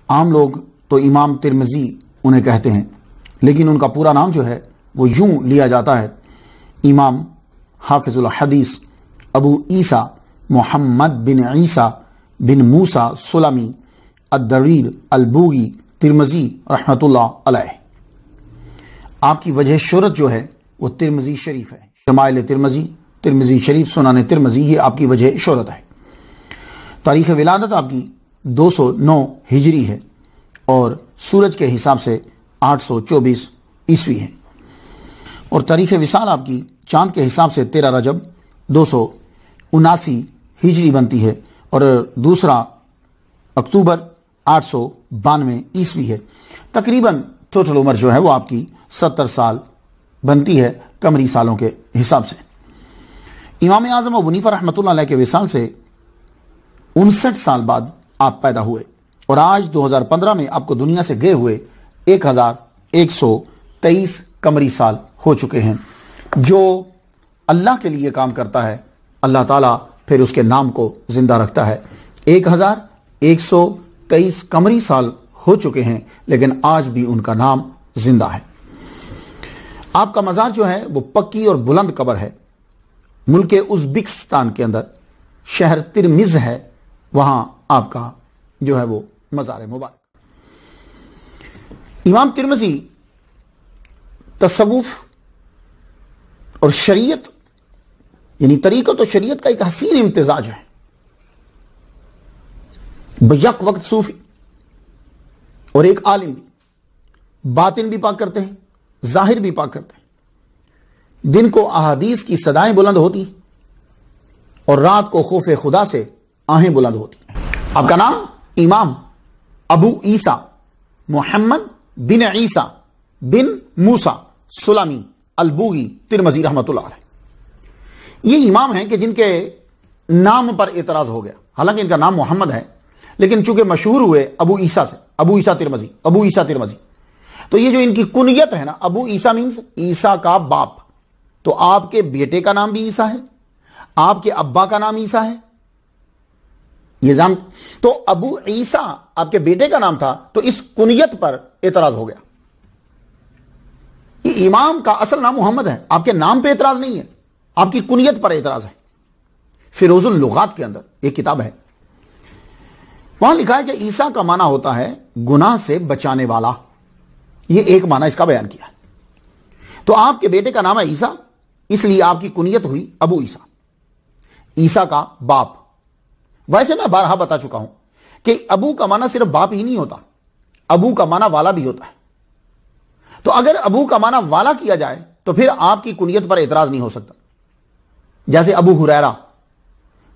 عام لوگ تو امام ترمذی انہیں کہتے ہیں، لیکن ان کا پورا نام جو ہے وہ یوں لیا جاتا ہے، امام حافظ الحدیث ابو عیسیٰ محمد بن عیسیٰ بن موسیٰ سلمی الدریل البوغی ترمذی رحمۃ اللہ علیہ۔ آپ کی وجہ شہرت جو ہے وہ ترمذی شریف ہے، شمائل ترمذی، ترمذی شریف، سنن ترمذی، یہ آپ کی وجہ شہرت ہے۔ تاریخ ولادت آپ کی 209 ہجری ہے اور سورج کے حساب سے 824 عیسوی ہے، اور تاریخ وصال آپ کی چاند کے حساب سے 13 رجب 279 ہجری بنتی ہے، اور 2 اکتوبر 892 عیسوی ہے۔ تقریباً ٹوٹل عمر جو ہے وہ آپ کی 70 سال بنتی ہے قمری سالوں کے حساب سے۔ امام اعظم ابو حنیفہ رحمۃ اللہ علیہ کے وصال سے 59 سال بعد آپ پیدا ہوئے، اور آج 2015 میں آپ کو دنیا سے گئے ہوئے 1123 قمری سال ہو چکے ہیں۔ جو اللہ کے لیے کام کرتا ہے اللہ تعالیٰ پھر اس کے نام کو زندہ رکھتا ہے۔ 1123 قمری سال ہو چکے ہیں، لیکن آج بھی ان کا نام زندہ ہے۔ آپ کا مزار جو ہے وہ پکی اور بلند قبر ہے، ملک ازبکستان کے اندر شہر ترمز ہے، وہاں آپ کا جو ہے وہ مزار مبارک۔ امام ترمذی تصوف اور شریعت یعنی طریقت و شریعت کا ایک حسین امتزاج ہے، بیک وقت صوفی اور ایک عالم بھی، باطن بھی پاک کرتے ہیں، ظاہر بھی پاک کرتے ہیں۔ دن کو احادیث کی صدائیں بلند ہوتی اور رات کو خوف خدا سے آہیں بلند ہوتی ہیں۔ آپ کا نام امام ابو عیسیٰ محمد بن عیسیٰ بن موسیٰ سلمی البوغی ترمذی رحمۃ اللہ علیہ۔ یہ امام ہیں کہ جن کے نام پر اعتراض ہو گیا، حالانکہ ان کا نام محمد ہے، لیکن چونکہ مشہور ہوئے ابو عیسیٰ سے، ابو عیسیٰ ترمذی، ابو عیسیٰ ترمذی، تو یہ جو ان کی کنیت ہے نا، ابو عیسیٰ مینس عیسیٰ کا باپ، تو آپ کے بیٹے کا نام بھی عیسیٰ ہے، آپ کے ابا کا نام عیسیٰ ہے، یہ جان تو ابو عیسیٰ آپ کے بیٹے کا نام تھا، تو اس کنیت پر اعتراض ہو گیا۔ یہ امام کا اصل نام محمد ہے، آپ کے نام پہ اعتراض نہیں ہے، آپ کی کنیت پر اعتراض ہے۔ فیروز اللغات کے اندر ایک کتاب ہے، وہاں لکھا ہے کہ عیسیٰ کا معنی ہوتا ہے گناہ سے بچانے والا، یہ ایک معنی اس کا بیان کیا ہے۔ تو آپ کے بیٹے کا نام ہے عیسیٰ، اس لیے آپ کی کنیت ہوئی ابو عیسیٰ، عیسیٰ کا باپ۔ ویسے میں بارہا بتا چکا ہوں کہ ابو کا معنی صرف باپ ہی نہیں ہوتا، ابو کا معنی والا بھی ہوتا ہے۔ تو اگر ابو کا معنی والا کیا جائے تو پھر آپ کی کنیت پر اعتراض نہیں ہو سکتا۔ جیسے ابو ہریرہ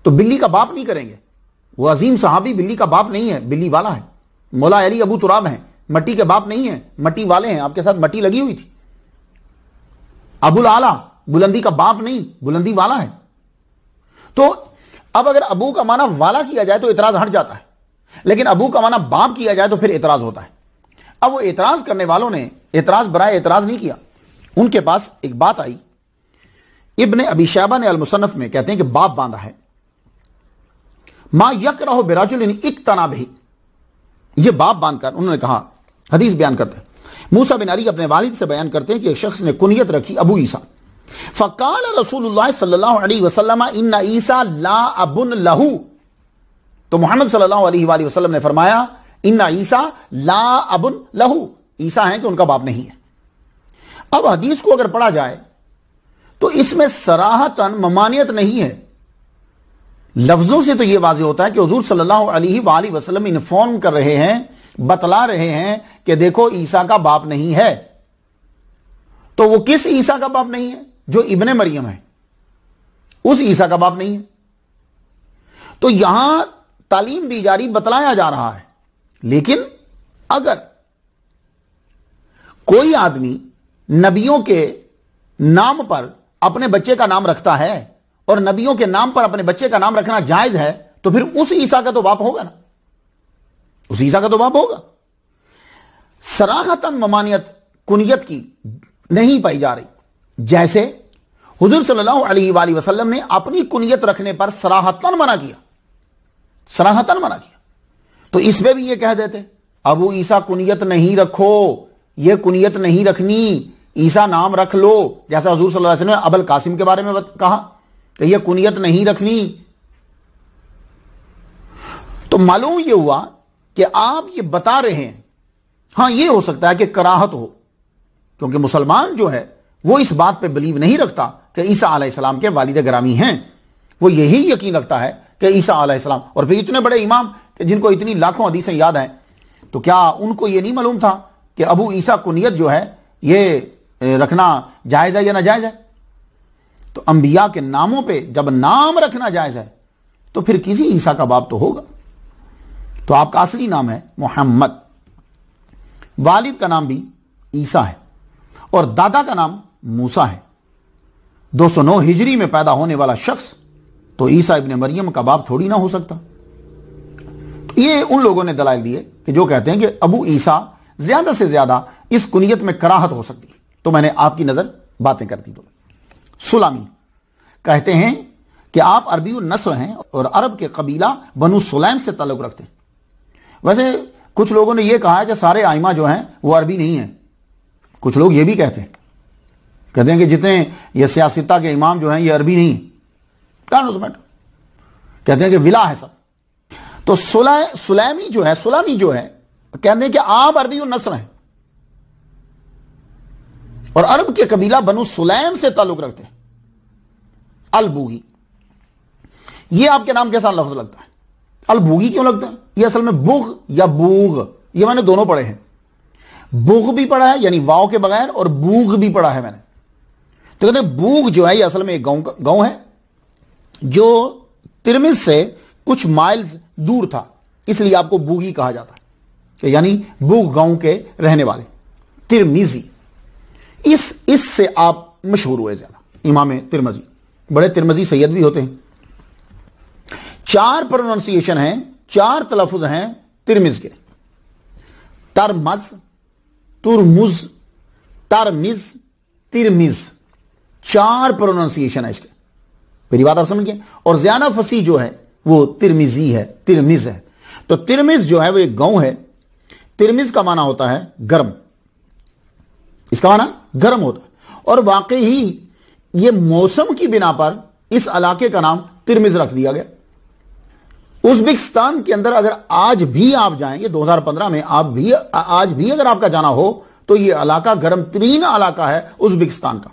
تو بلی کا باپ نہیں کریں گے، وہ عظیم صحابی بلی کا باپ نہیں ہے، بلی والا ہے۔ مولا علی ابو تراب ہیں، مٹی کے باپ نہیں ہیں، مٹی والے ہیں، آپ کے ساتھ مٹی لگی ہوئی تھی۔ ابو الاعلیٰ بلندی کا باپ نہیں، بلندی والا ہے۔ تو اب اگر ابو کا معنی والا کیا جائے تو اعتراض ہٹ جاتا ہے، لیکن ابو کا معنی باپ کیا جائے تو پھر اعتراض ہوتا ہے۔ اب وہ اعتراض کرنے والوں نے اعتراض برائے اعتراض نہیں کیا، ان کے پاس ایک بات آئی، ابن ابی شیبہ نے المصنف میں کہتے ہیں کہ باپ باندھا ہے، ما یکرہ برجل اقتنا بہ، یہ باپ باندھ کر انہوں نے کہا، حدیث بیان کرتے ہیں موسیٰ بن علی اپنے والد سے بیان کرتے ہیں کہ ایک شخص نے کنیت رکھی ابو عیسیٰ، فقال رسول اللہ صلی اللہ علیہ وسلم ان عیسیٰ لا ابن لہو، تو محمد صلی اللہ علیہ وآلہ وسلم نے فرمایا ان عیسیٰ لا ابن لہو، عیسیٰ ہیں کہ ان کا باپ نہیں ہے۔ اب حدیث کو اگر پڑھا جائے تو اس میں صراحتاً ممانعت نہیں ہے، لفظوں سے تو یہ واضح ہوتا ہے کہ حضور صلی اللہ علیہ وآلہ وسلم انفارم کر رہے ہیں، بتلا رہے ہیں کہ دیکھو عیسیٰ کا باپ نہیں ہے۔ تو وہ کس عیسیٰ کا باپ نہیں ہے؟ جو ابن مریم ہے، اس عیسیٰ کا باپ نہیں ہے۔ تو یہاں تعلیم دی جا رہی، بتلایا جا رہا ہے، لیکن اگر کوئی آدمی نبیوں کے نام پر اپنے بچے کا نام رکھتا ہے اور نبیوں کے نام پر اپنے بچے کا نام رکھنا جائز ہے، تو پھر اس عیسیٰ کا تو باپ ہوگا نا، اس عیسیٰ کا تو باپ ہوگا۔ صراحتاً ممانعت کنیت کی نہیں پائی جا رہی، جیسے حضور صلی اللہ علیہ وآلہ وسلم نے اپنی کنیت رکھنے پر صراحتاً منع کیا، صراحتاً منع کیا۔ تو اس میں بھی یہ کہہ دیتے ابو عیسیٰ کنیت نہیں رکھو، یہ کنیت نہیں رکھنی، عیسیٰ نام رکھ لو، جیسا حضور صلی اللہ علیہ وسلم نے ابو القاسم کے بارے میں کہا کہ یہ کنیت نہیں رکھنی۔ تو معلوم یہ ہوا کہ آپ یہ بتا رہے ہیں، ہاں یہ ہو سکتا ہے کہ کراہت ہو، کیونکہ مسلمان جو ہے وہ اس بات پہ بلیو نہیں رکھتا کہ عیسیٰ علیہ السلام کے والد گرامی ہیں، وہ یہی یقین رکھتا ہے کہ عیسیٰ علیہ السلام، اور پھر اتنے بڑے امام کہ جن کو اتنی لاکھوں حدیثیں یاد ہیں، تو کیا ان کو یہ نہیں معلوم تھا کہ ابو عیسیٰ کنیت جو ہے یہ رکھنا جائز ہے یا ناجائز ہے؟ تو انبیاء کے ناموں پہ جب نام رکھنا جائز ہے تو پھر کسی عیسیٰ کا باپ تو ہوگا۔ تو آپ کا اصلی نام ہے محمد، والد کا نام بھی عیسیٰ ہے، اور دادا کا نام موسیٰ ہے۔ 209 ہجری میں پیدا ہونے والا شخص تو عیسیٰ ابن مریم کا باپ تھوڑی نہ ہو سکتا۔ تو یہ ان لوگوں نے دلائل دیے کہ جو کہتے ہیں کہ ابو عیسیٰ زیادہ سے زیادہ اس کنیت میں کراہت ہو سکتی ہے، تو میں نے آپ کی نظر باتیں کر دی۔ سلامی کہتے ہیں کہ آپ عربی النسل ہیں اور عرب کے قبیلہ بنو سلیم سے تعلق رکھتے ہیں۔ ویسے کچھ لوگوں نے یہ کہا ہے کہ سارے ائمہ جو ہیں وہ عربی نہیں ہیں، کچھ لوگ یہ بھی کہتے ہیں کہ جتنے یہ سیاستہ کے امام جو ہیں یہ عربی نہیں ہیں، کہتے ہیں کہ ولا ہے سب۔ تو سلامی جو ہے کہتے ہیں کہ آپ عربی النسل ہیں اور عرب کے قبیلہ بنو سلیم سے تعلق رکھتے ہیں۔ البوگی، یہ آپ کے نام کے ساتھ لفظ لگتا ہے، البوگی کیوں لگتا ہے؟ یہ اصل میں بغ یا بوغ، یہ میں نے دونوں پڑھے ہیں، بغ بھی پڑھا ہے یعنی واو کے بغیر، اور بوغ بھی پڑھا ہے میں نے۔ تو کہتے ہیں بوغ جو ہے یہ اصل میں ایک گاؤں ہے جو ترمز سے کچھ مائلز دور تھا، اس لیے آپ کو بوگی کہا جاتا ہے، یعنی بوغ گاؤں کے رہنے والے، ترمزی۔ اس سے آپ مشہور ہوئے زیادہ، امام ترمزی، بڑے ترمزی سید بھی ہوتے ہیں۔ 4 پروننسیشن ہیں، 4 تلفظ ہیں ترمز کے، ترمز، ترمز، ترمز، ترمز، 4 پروننسیشن ہے اس کے۔ میری بات آپ سمجھ گئے؟ اور زیادہ فصیح جو ہے وہ ترمزی ہے، ترمز ہے۔ تو ترمز جو ہے وہ ایک گاؤں ہے، ترمز کا معنی ہوتا ہے گرم، اس کا معنی گرم ہوتا ہے، اور واقعی ہی یہ موسم کی بنا پر اس علاقے کا نام ترمز رکھ دیا گیا۔ ازبکستان کے اندر اگر آج بھی آپ جائیں، یہ 2015 میں آج بھی اگر آپ کا جانا ہو تو یہ علاقہ گرم ترین علاقہ ہے ازبکستان کا۔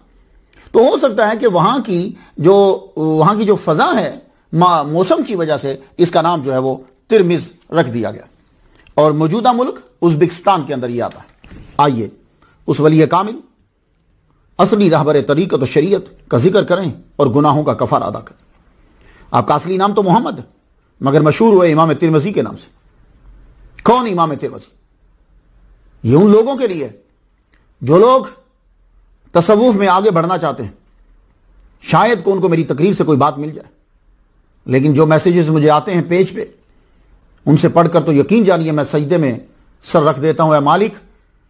تو ہو سکتا ہے کہ وہاں کی جو فضا ہے موسم کی وجہ سے اس کا نام جو ہے وہ ترمز رکھ دیا گیا، اور موجودہ ملک ازبکستان کے اندر یہ آتا ہے۔ آئیے اس ولی کامل، اصلی رہبر طریقت و شریعت کا ذکر کریں اور گناہوں کا کفارہ ادا کریں۔ آپ کا اصلی نام تو محمد ہے، مگر مشہور ہوئے امام ترمذی کے نام سے۔ کون امام ترمذی؟ یہ ان لوگوں کے لیے جو لوگ تصوف میں آگے بڑھنا چاہتے ہیں، شاید کو ان کو میری تقریر سے کوئی بات مل جائے، لیکن جو میسیجز مجھے آتے ہیں پیج پہ، ان سے پڑھ کر تو یقین جانیے میں سجدے میں سر رکھ دیتا ہوں، اے مالک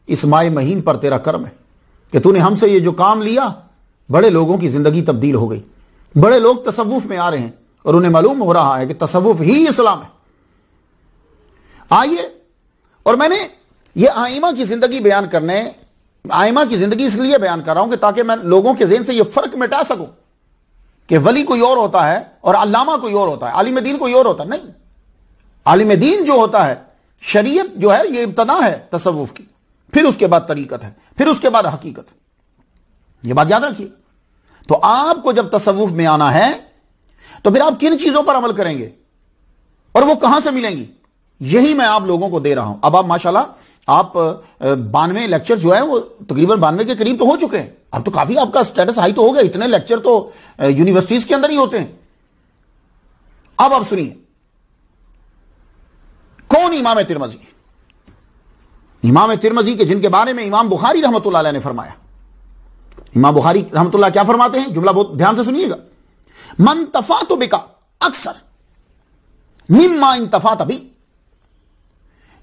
اس ماہ مہین پر تیرا کرم ہے کہ تو نے ہم سے یہ جو کام لیا، بڑے لوگوں کی زندگی تبدیل ہو گئی، بڑے لوگ تصوف میں آ رہے ہیں اور انہیں معلوم ہو رہا ہے کہ تصوف ہی اسلام ہے۔ آئیے، اور میں نے یہ آئمہ کی زندگی بیان کرنے، آئمہ کی زندگی اس لیے بیان کر رہا ہوں کہ تاکہ میں لوگوں کے ذہن سے یہ فرق مٹا سکوں کہ ولی کوئی اور ہوتا ہے اور علامہ کوئی اور ہوتا ہے، عالم دین کوئی اور ہوتا ہے۔ نہیں، عالم دین جو ہوتا ہے، شریعت جو ہے یہ ابتدا ہے تصوف کی، پھر اس کے بعد طریقت ہے، پھر اس کے بعد حقیقت ہے۔ یہ بات یاد رکھیے۔ تو آپ کو جب تصوف میں آنا ہے تو پھر آپ کن چیزوں پر عمل کریں گے اور وہ کہاں سے ملیں گی؟ یہی میں آپ لوگوں کو دے رہا ہوں۔ اب آپ ماشاءاللہ آپ 92 لیکچر جو ہے وہ تقریباً 92 کے قریب تو ہو چکے ہیں، اب تو کافی آپ کا سٹیٹس ہائی تو ہو گیا، اتنے لیکچر تو یونیورسٹیز کے اندر ہی ہوتے ہیں۔ اب آپ سنیے، کون امام ترمذی؟ امام ترمذی کے جن کے بارے میں امام بخاری رحمۃ اللہ علیہ نے فرمایا۔ امام بخاری رحمۃ اللہ کیا فرماتے ہیں؟ جملہ بہت دھیان سے سنیے گا۔ من تفات بکا اکثر مما انتفات بی،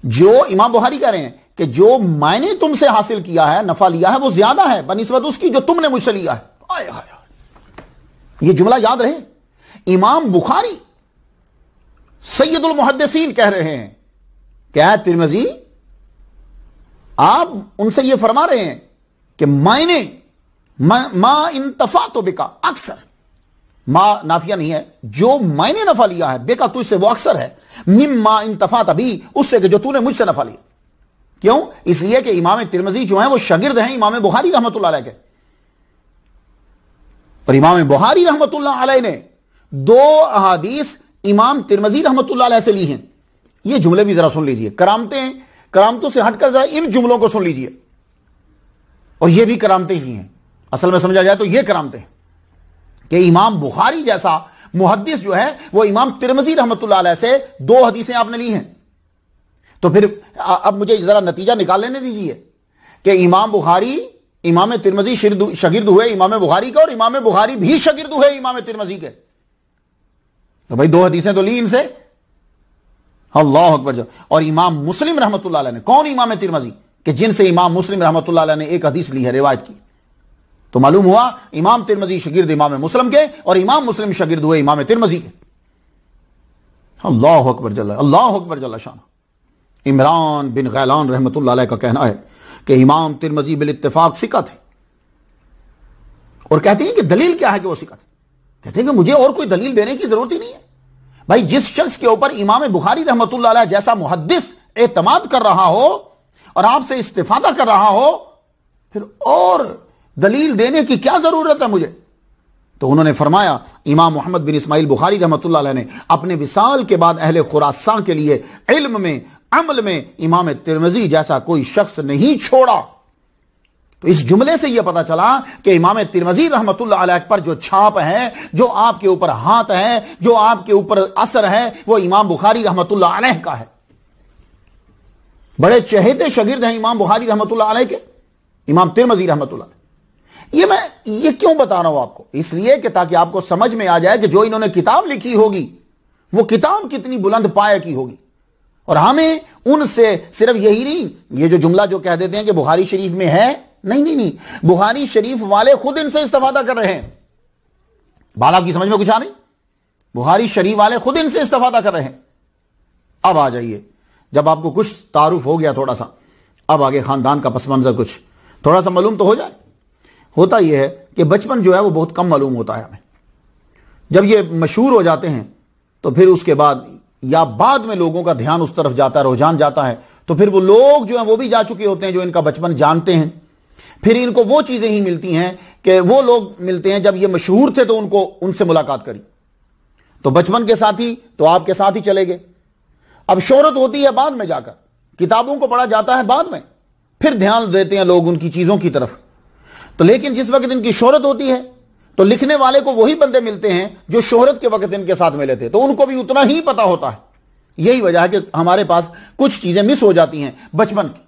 جو امام بخاری کہہ رہے ہیں کہ جو میں نے تم سے حاصل کیا ہے، نفع لیا ہے، وہ زیادہ ہے بنسبت اس کی جو تم نے مجھ سے لیا ہے۔ آئے آئے آئے، یہ جملہ یاد رہے، امام بخاری سید المحدثین کہہ رہے ہیں کہ اے ترمذی، آپ ان سے یہ فرما رہے ہیں کہ میں نے ما انتفعت بکا، اکثر ما نافیہ نہیں ہے، جو میں نے نفع لیا ہے، بکا تجھ سے وہ اکثر ہے، مما انتفعت بھی، اس سے کہ جو تو نے مجھ سے نفع لیا. کیوں؟ اس لیے کہ امام ترمذی جو ہیں وہ شاگرد ہیں امام بخاری رحمۃ اللہ علیہ کے، اور امام بخاری رحمۃ اللہ علیہ نے 2 احادیث امام ترمذی رحمۃ اللہ علیہ سے لی ہیں. یہ جملے بھی ذرا سن لیجئے، کرامتوں سے ہٹ کر ذرا ان جملوں کو سن لیجئے، اور یہ بھی کرامتیں ہی ہیں، اصل میں سمجھا جائے تو یہ کرامتیں ہیں کہ امام بخاری جیسا محدث جو ہے وہ امام ترمذی رحمۃ اللہ علیہ سے 2 حدیثیں آپ نے لی ہیں. تو پھر اب مجھے ذرا نتیجہ نکال لینے دیجئے کہ امام بخاری امام ترمذی شاگرد ہوئے امام بخاری کا، اور امام بخاری بھی شاگرد ہوئے امام ترمذی کے. تو بھائی 2 حدیثیں تو لی ان سے. اللہ اکبر. اور امام مسلم رحمۃ اللہ علیہ نے، کون امام ترمذی کہ جن سے امام مسلم رحمۃ اللہ علیہ نے 1 حدیث لی ہے، روایت کی. تو معلوم ہوا امام ترمذی شاگرد امام مسلم کے، اور امام مسلم شاگرد ہوئے امام ترمذی کے. اللہ اکبر جل، اللہ اکبر جل شان. عمران بن غیلان رحمۃ اللہ علیہ کا کہنا ہے کہ امام ترمذی بالاتفاق ثقہ تھے، اور کہتے ہیں کہ دلیل کیا ہے کہ وہ ثقہ تھے؟ کہتے ہیں کہ مجھے اور کوئی دلیل دینے کی ضرورت ہی نہیں ہے. بھائی جس شخص کے اوپر امام بخاری رحمۃ اللہ علیہ جیسا محدث اعتماد کر رہا ہو اور آپ سے استفادہ کر رہا ہو، پھر اور دلیل دینے کی کیا ضرورت ہے مجھے؟ تو انہوں نے فرمایا امام محمد بن اسماعیل بخاری رحمۃ اللہ علیہ نے اپنے وصال کے بعد اہل خراسان کے لیے علم میں، عمل میں امام ترمذی جیسا کوئی شخص نہیں چھوڑا. تو اس جملے سے یہ پتا چلا کہ امام ترمذی رحمۃ اللہ علیہ پر جو چھاپ ہے، جو آپ کے اوپر ہاتھ ہے، جو آپ کے اوپر اثر ہے، وہ امام بخاری رحمۃ اللہ علیہ کا ہے. بڑے چہیتے شاگرد ہیں امام بخاری رحمۃ اللہ علیہ کے، امام ترمذی رحمۃ اللہ علیہ. یہ کیوں بتا رہا ہوں آپ کو؟ اس لیے کہ تاکہ آپ کو سمجھ میں آ جائے کہ جو انہوں نے کتاب لکھی ہوگی وہ کتاب کتنی بلند پائے کی ہوگی. اور ہمیں ان سے صرف یہی نہیں، یہ جو جملہ جو کہہ دیتے ہیں کہ بخاری شریف میں ہے، نہیں، بخاری شریف والے خود ان سے استفادہ کر رہے ہیں. بات آپ کی سمجھ میں کچھ آ نہیں؟ بخاری شریف والے خود ان سے استفادہ کر رہے ہیں. اب آ جائیے، جب آپ کو کچھ تعارف ہو گیا تھوڑا سا، اب آگے خاندان کا پس منظر کچھ تھوڑا سا معلوم تو ہو جائے. ہوتا یہ ہے کہ بچپن جو ہے وہ بہت کم معلوم ہوتا ہے ہمیں. جب یہ مشہور ہو جاتے ہیں تو پھر اس کے بعد یا بعد میں لوگوں کا دھیان اس طرف جاتا ہے، رجحان جاتا ہے، تو پھر وہ لوگ جو ہیں وہ بھی جا چکے ہوتے ہیں جو ان کا بچپن جانتے ہیں. پھر ان کو وہ چیزیں ہی ملتی ہیں کہ وہ لوگ ملتے ہیں جب یہ مشہور تھے تو ان سے ملاقات کری، تو بچپن کے ساتھی تو آپ کے ساتھ ہی چلے گئے. اب شہرت ہوتی ہے بعد میں جا کر، کتابوں کو پڑھا جاتا ہے بعد میں، پھر دھیان دیتے ہیں لوگ ان کی چیزوں کی طرف. تو لیکن جس وقت ان کی شہرت ہوتی ہے تو لکھنے والے کو وہی بندے ملتے ہیں جو شہرت کے وقت ان کے ساتھ ملے تھے، تو ان کو بھی اتنا ہی پتا ہوتا ہے. یہی وجہ ہے کہ ہمارے پاس کچھ چیزیں مس ہو جاتی ہیں بچپن کی.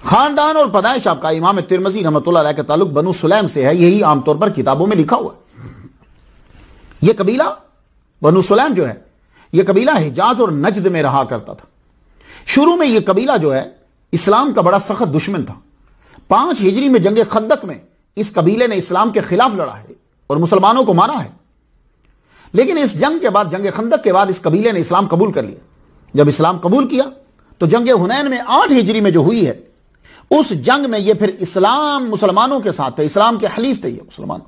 خاندان اور پیدائش آپ کا امام ترمذی رحمۃ اللہ علیہ کا تعلق بنو سلیم سے ہے، یہی عام طور پر کتابوں میں لکھا ہوا ہے. یہ قبیلہ بنو سلیم جو ہے، یہ قبیلہ حجاز اور نجد میں رہا کرتا تھا. شروع میں یہ قبیلہ جو ہے اسلام کا بڑا سخت دشمن تھا. 5 ہجری میں جنگ خندق میں اس قبیلے نے اسلام کے خلاف لڑا ہے اور مسلمانوں کو مارا ہے. لیکن اس جنگ کے بعد، جنگ خندق کے بعد، اس قبیلے نے اسلام قبول کر لیا. جب اسلام قبول کیا تو جنگ حنین میں 8 ہجری میں جو ہوئی ہے، اس جنگ میں یہ پھر اسلام مسلمانوں کے ساتھ تھے، اسلام کے حلیف تھے یہ مسلمانوں.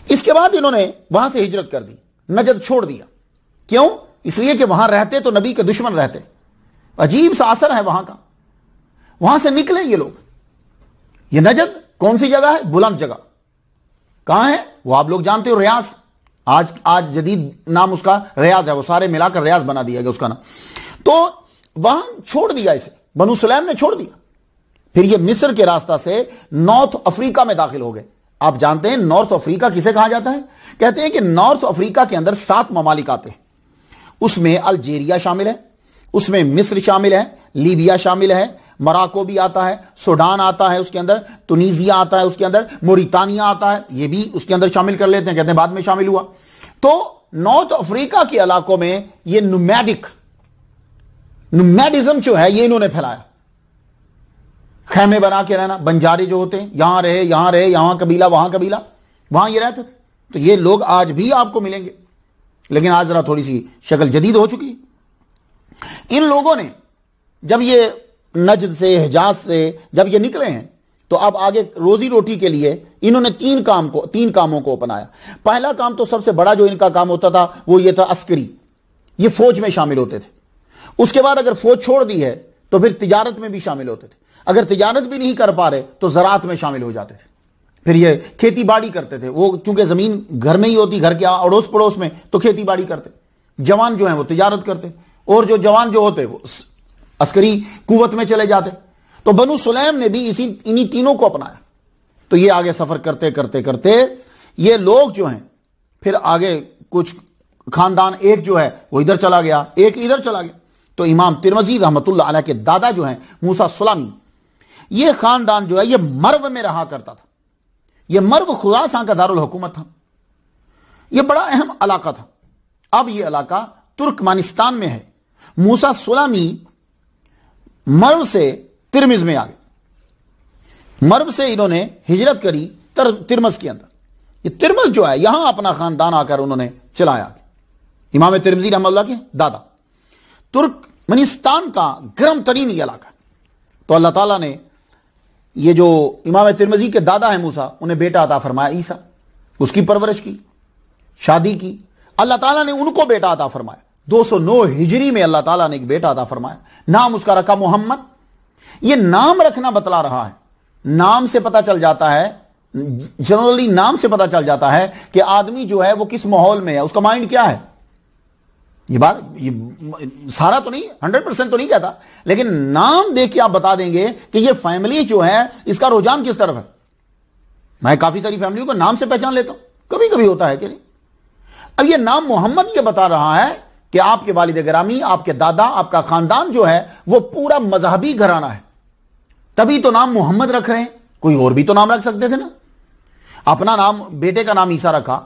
اس کے بعد انہوں نے وہاں سے ہجرت کر دی، نجد چھوڑ دیا. کیوں؟ اس لیے کہ وہاں رہتے تو نبی کے دشمن رہتے. عجیب سا اثر ہے وہاں کا. وہاں سے نکلے یہ لوگ. یہ نجد کون سی جگہ ہے؟ بلند جگہ. کہاں ہے وہ آپ لوگ جانتے ہو، ریاض. آج جدید نام اس کا ریاض ہے، وہ سارے ملا کر ریاض بنا دیا گیا اس کا نام. تو وہاں چھوڑ دیا اسے، بنو سلیم نے چھوڑ دیا. پھر یہ مصر کے راستہ سے نارتھ افریقہ میں داخل ہو گئے. آپ جانتے ہیں نارتھ افریقہ کسے کہا جاتا ہے؟ کہتے ہیں کہ نارتھ افریقہ کے اندر 7 ممالک آتے ہیں. اس میں الجیریا شامل ہے، اس میں مصر شامل ہے، لیبیا شامل ہے، مراکو بھی آتا ہے، سوڈان آتا ہے اس کے اندر، تونیزیا آتا ہے اس کے اندر، موریتانیہ آتا ہے، یہ بھی اس کے اندر شامل کر لیتے ہیں، کہتے ہیں بعد میں شامل ہوا. تو نارتھ افریقہ کے علاقوں میں یہ نومیڈزم جو ہے یہ انہوں نے پھیلایا. خیمے بنا کے رہنا، بنجارے جو ہوتے ہیں، یہاں رہے، یہاں قبیلہ، وہاں قبیلہ، وہاں یہ رہتے تھے. تو یہ لوگ آج بھی آپ کو ملیں گے، لیکن آج ذرا تھوڑی سی شکل جدید ہو چکی. ان لوگوں نے جب یہ نجد سے حجاز سے جب یہ نکلے ہیں تو اب آگے روزی روٹی کے لیے انہوں نے تین کاموں کو اپنایا. پہلا کام تو سب سے بڑا جو ان کا کام ہوتا تھا وہ یہ تھا عسکری، یہ فوج میں شامل ہوتے تھے. اس کے بعد اگر فوج چھوڑ دی ہے تو پھر تجارت میں بھی شامل ہوتے تھے. اگر تجارت بھی نہیں کر پا رہے تو زراعت میں شامل ہو جاتے تھے. پھر یہ کھیتی باڑی کرتے تھے، وہ چونکہ زمین گھر میں ہی ہوتی، گھر کے اڑوس پڑوس میں، تو کھیتی باڑی کرتے. جوان جو ہیں وہ تجارت کرتے، اور جو جوان جو ہوتے وہ عسکری قوت میں چلے جاتے. تو بنو سلیم نے بھی انہی تینوں کو اپنایا. تو یہ آگے سفر کرتے کرتے کرتے یہ لوگ جو ہیں پھر آگے کچھ خاندان، ایک جو ہے وہ ادھر چلا گیا، ایک ادھر چلا گیا. تو امام ترمذی رحمۃ اللہ علیہ کے دادا جو ہیں موسیٰ سلامی، یہ خاندان جو ہے یہ مرو میں رہا کرتا تھا. یہ مرو خراسان کا دارالحکومت تھا. یہ بڑا اہم علاقہ تھا. اب یہ علاقہ ترکمانستان میں ہے. موسیٰ سلامی مرو سے ترمز میں آ گئے. مرو سے انہوں نے ہجرت کری ترمز کے اندر. یہ ترمز جو ہے یہاں اپنا خاندان آ کر انہوں نے چلایا. امام ترمذی رحمہ اللہ کے دادا. ترکمانستان کا گرم ترین یہ علاقہ. تو اللہ تعالیٰ نے یہ جو امام ترمذی کے دادا ہیں موسیٰ، انہیں بیٹا عطا فرمایا عیسیٰ. اس کی پرورش کی، شادی کی. اللہ تعالیٰ نے ان کو بیٹا عطا فرمایا. 209 ہجری میں اللہ تعالیٰ نے ایک بیٹا عطا فرمایا. نام اس کا رکھا محمد. یہ نام رکھنا بتلا رہا ہے. نام سے پتہ چل جاتا ہے، جنرلی نام سے پتہ چل جاتا ہے کہ آدمی جو ہے وہ کس ماحول میں ہے، اس کا مائنڈ کیا ہے. یہ بات سارا تو نہیں، 100% تو نہیں کہتا، لیکن نام دیکھ کے آپ بتا دیں گے کہ یہ فیملی جو ہے اس کا رجحان کس طرف ہے. میں کافی ساری فیملیوں کو نام سے پہچان لیتا ہوں، کبھی کبھی ہوتا ہے کہ نہیں. اب یہ نام محمد یہ بتا رہا ہے کہ آپ کے والد گرامی، آپ کے دادا، آپ کا خاندان جو ہے وہ پورا مذہبی گھرانہ ہے. تبھی تو نام محمد رکھ رہے ہیں. کوئی اور بھی تو نام رکھ سکتے تھے نا. اپنا نام، بیٹے کا نام عیسیٰ رکھا،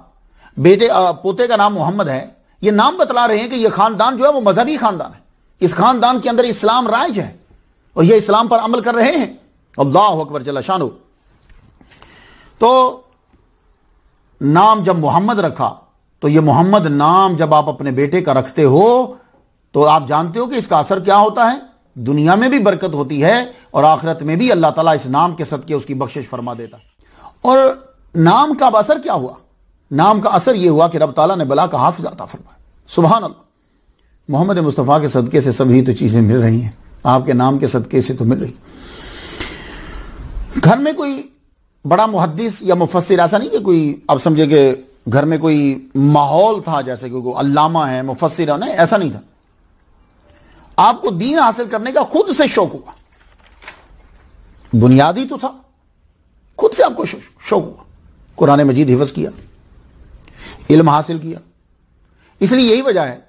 پوتے کا نام محمد ہے. یہ نام بتلا رہے ہیں کہ یہ خاندان جو ہے وہ مذہبی خاندان ہے. اس خاندان کے اندر اسلام رائج ہے اور یہ اسلام پر عمل کر رہے ہیں. اللہ اکبر جل شانہ. تو نام جب محمد رکھا تو یہ محمد نام جب آپ اپنے بیٹے کا رکھتے ہو تو آپ جانتے ہو کہ اس کا اثر کیا ہوتا ہے. دنیا میں بھی برکت ہوتی ہے اور آخرت میں بھی اللہ تعالیٰ اس نام کے صدقے اس کی بخشش فرما دیتا. اور نام کا اثر کیا ہوا؟ نام کا اثر یہ ہوا کہ رب تعالیٰ نے بلا کا حافظ عطا فرمایا. سبحان اللہ. محمد مصطفیٰ کے صدقے سے سبھی تو چیزیں مل رہی ہیں، آپ کے نام کے صدقے سے تو مل رہی. گھر میں کوئی بڑا محدث یا مفسر ایسا نہیں کہ کوئی آپ سمجھے کہ گھر میں کوئی ماحول تھا جیسے کہ کوئی علامہ ہے، مفسر ہے، نہیں، ایسا نہیں تھا. آپ کو دین حاصل کرنے کا خود سے شوق ہوا. بنیادی تو تھا، خود سے آپ کو شوق ہوا. قرآن مجید حفظ کیا، علم حاصل کیا. اس لیے یہی وجہ ہے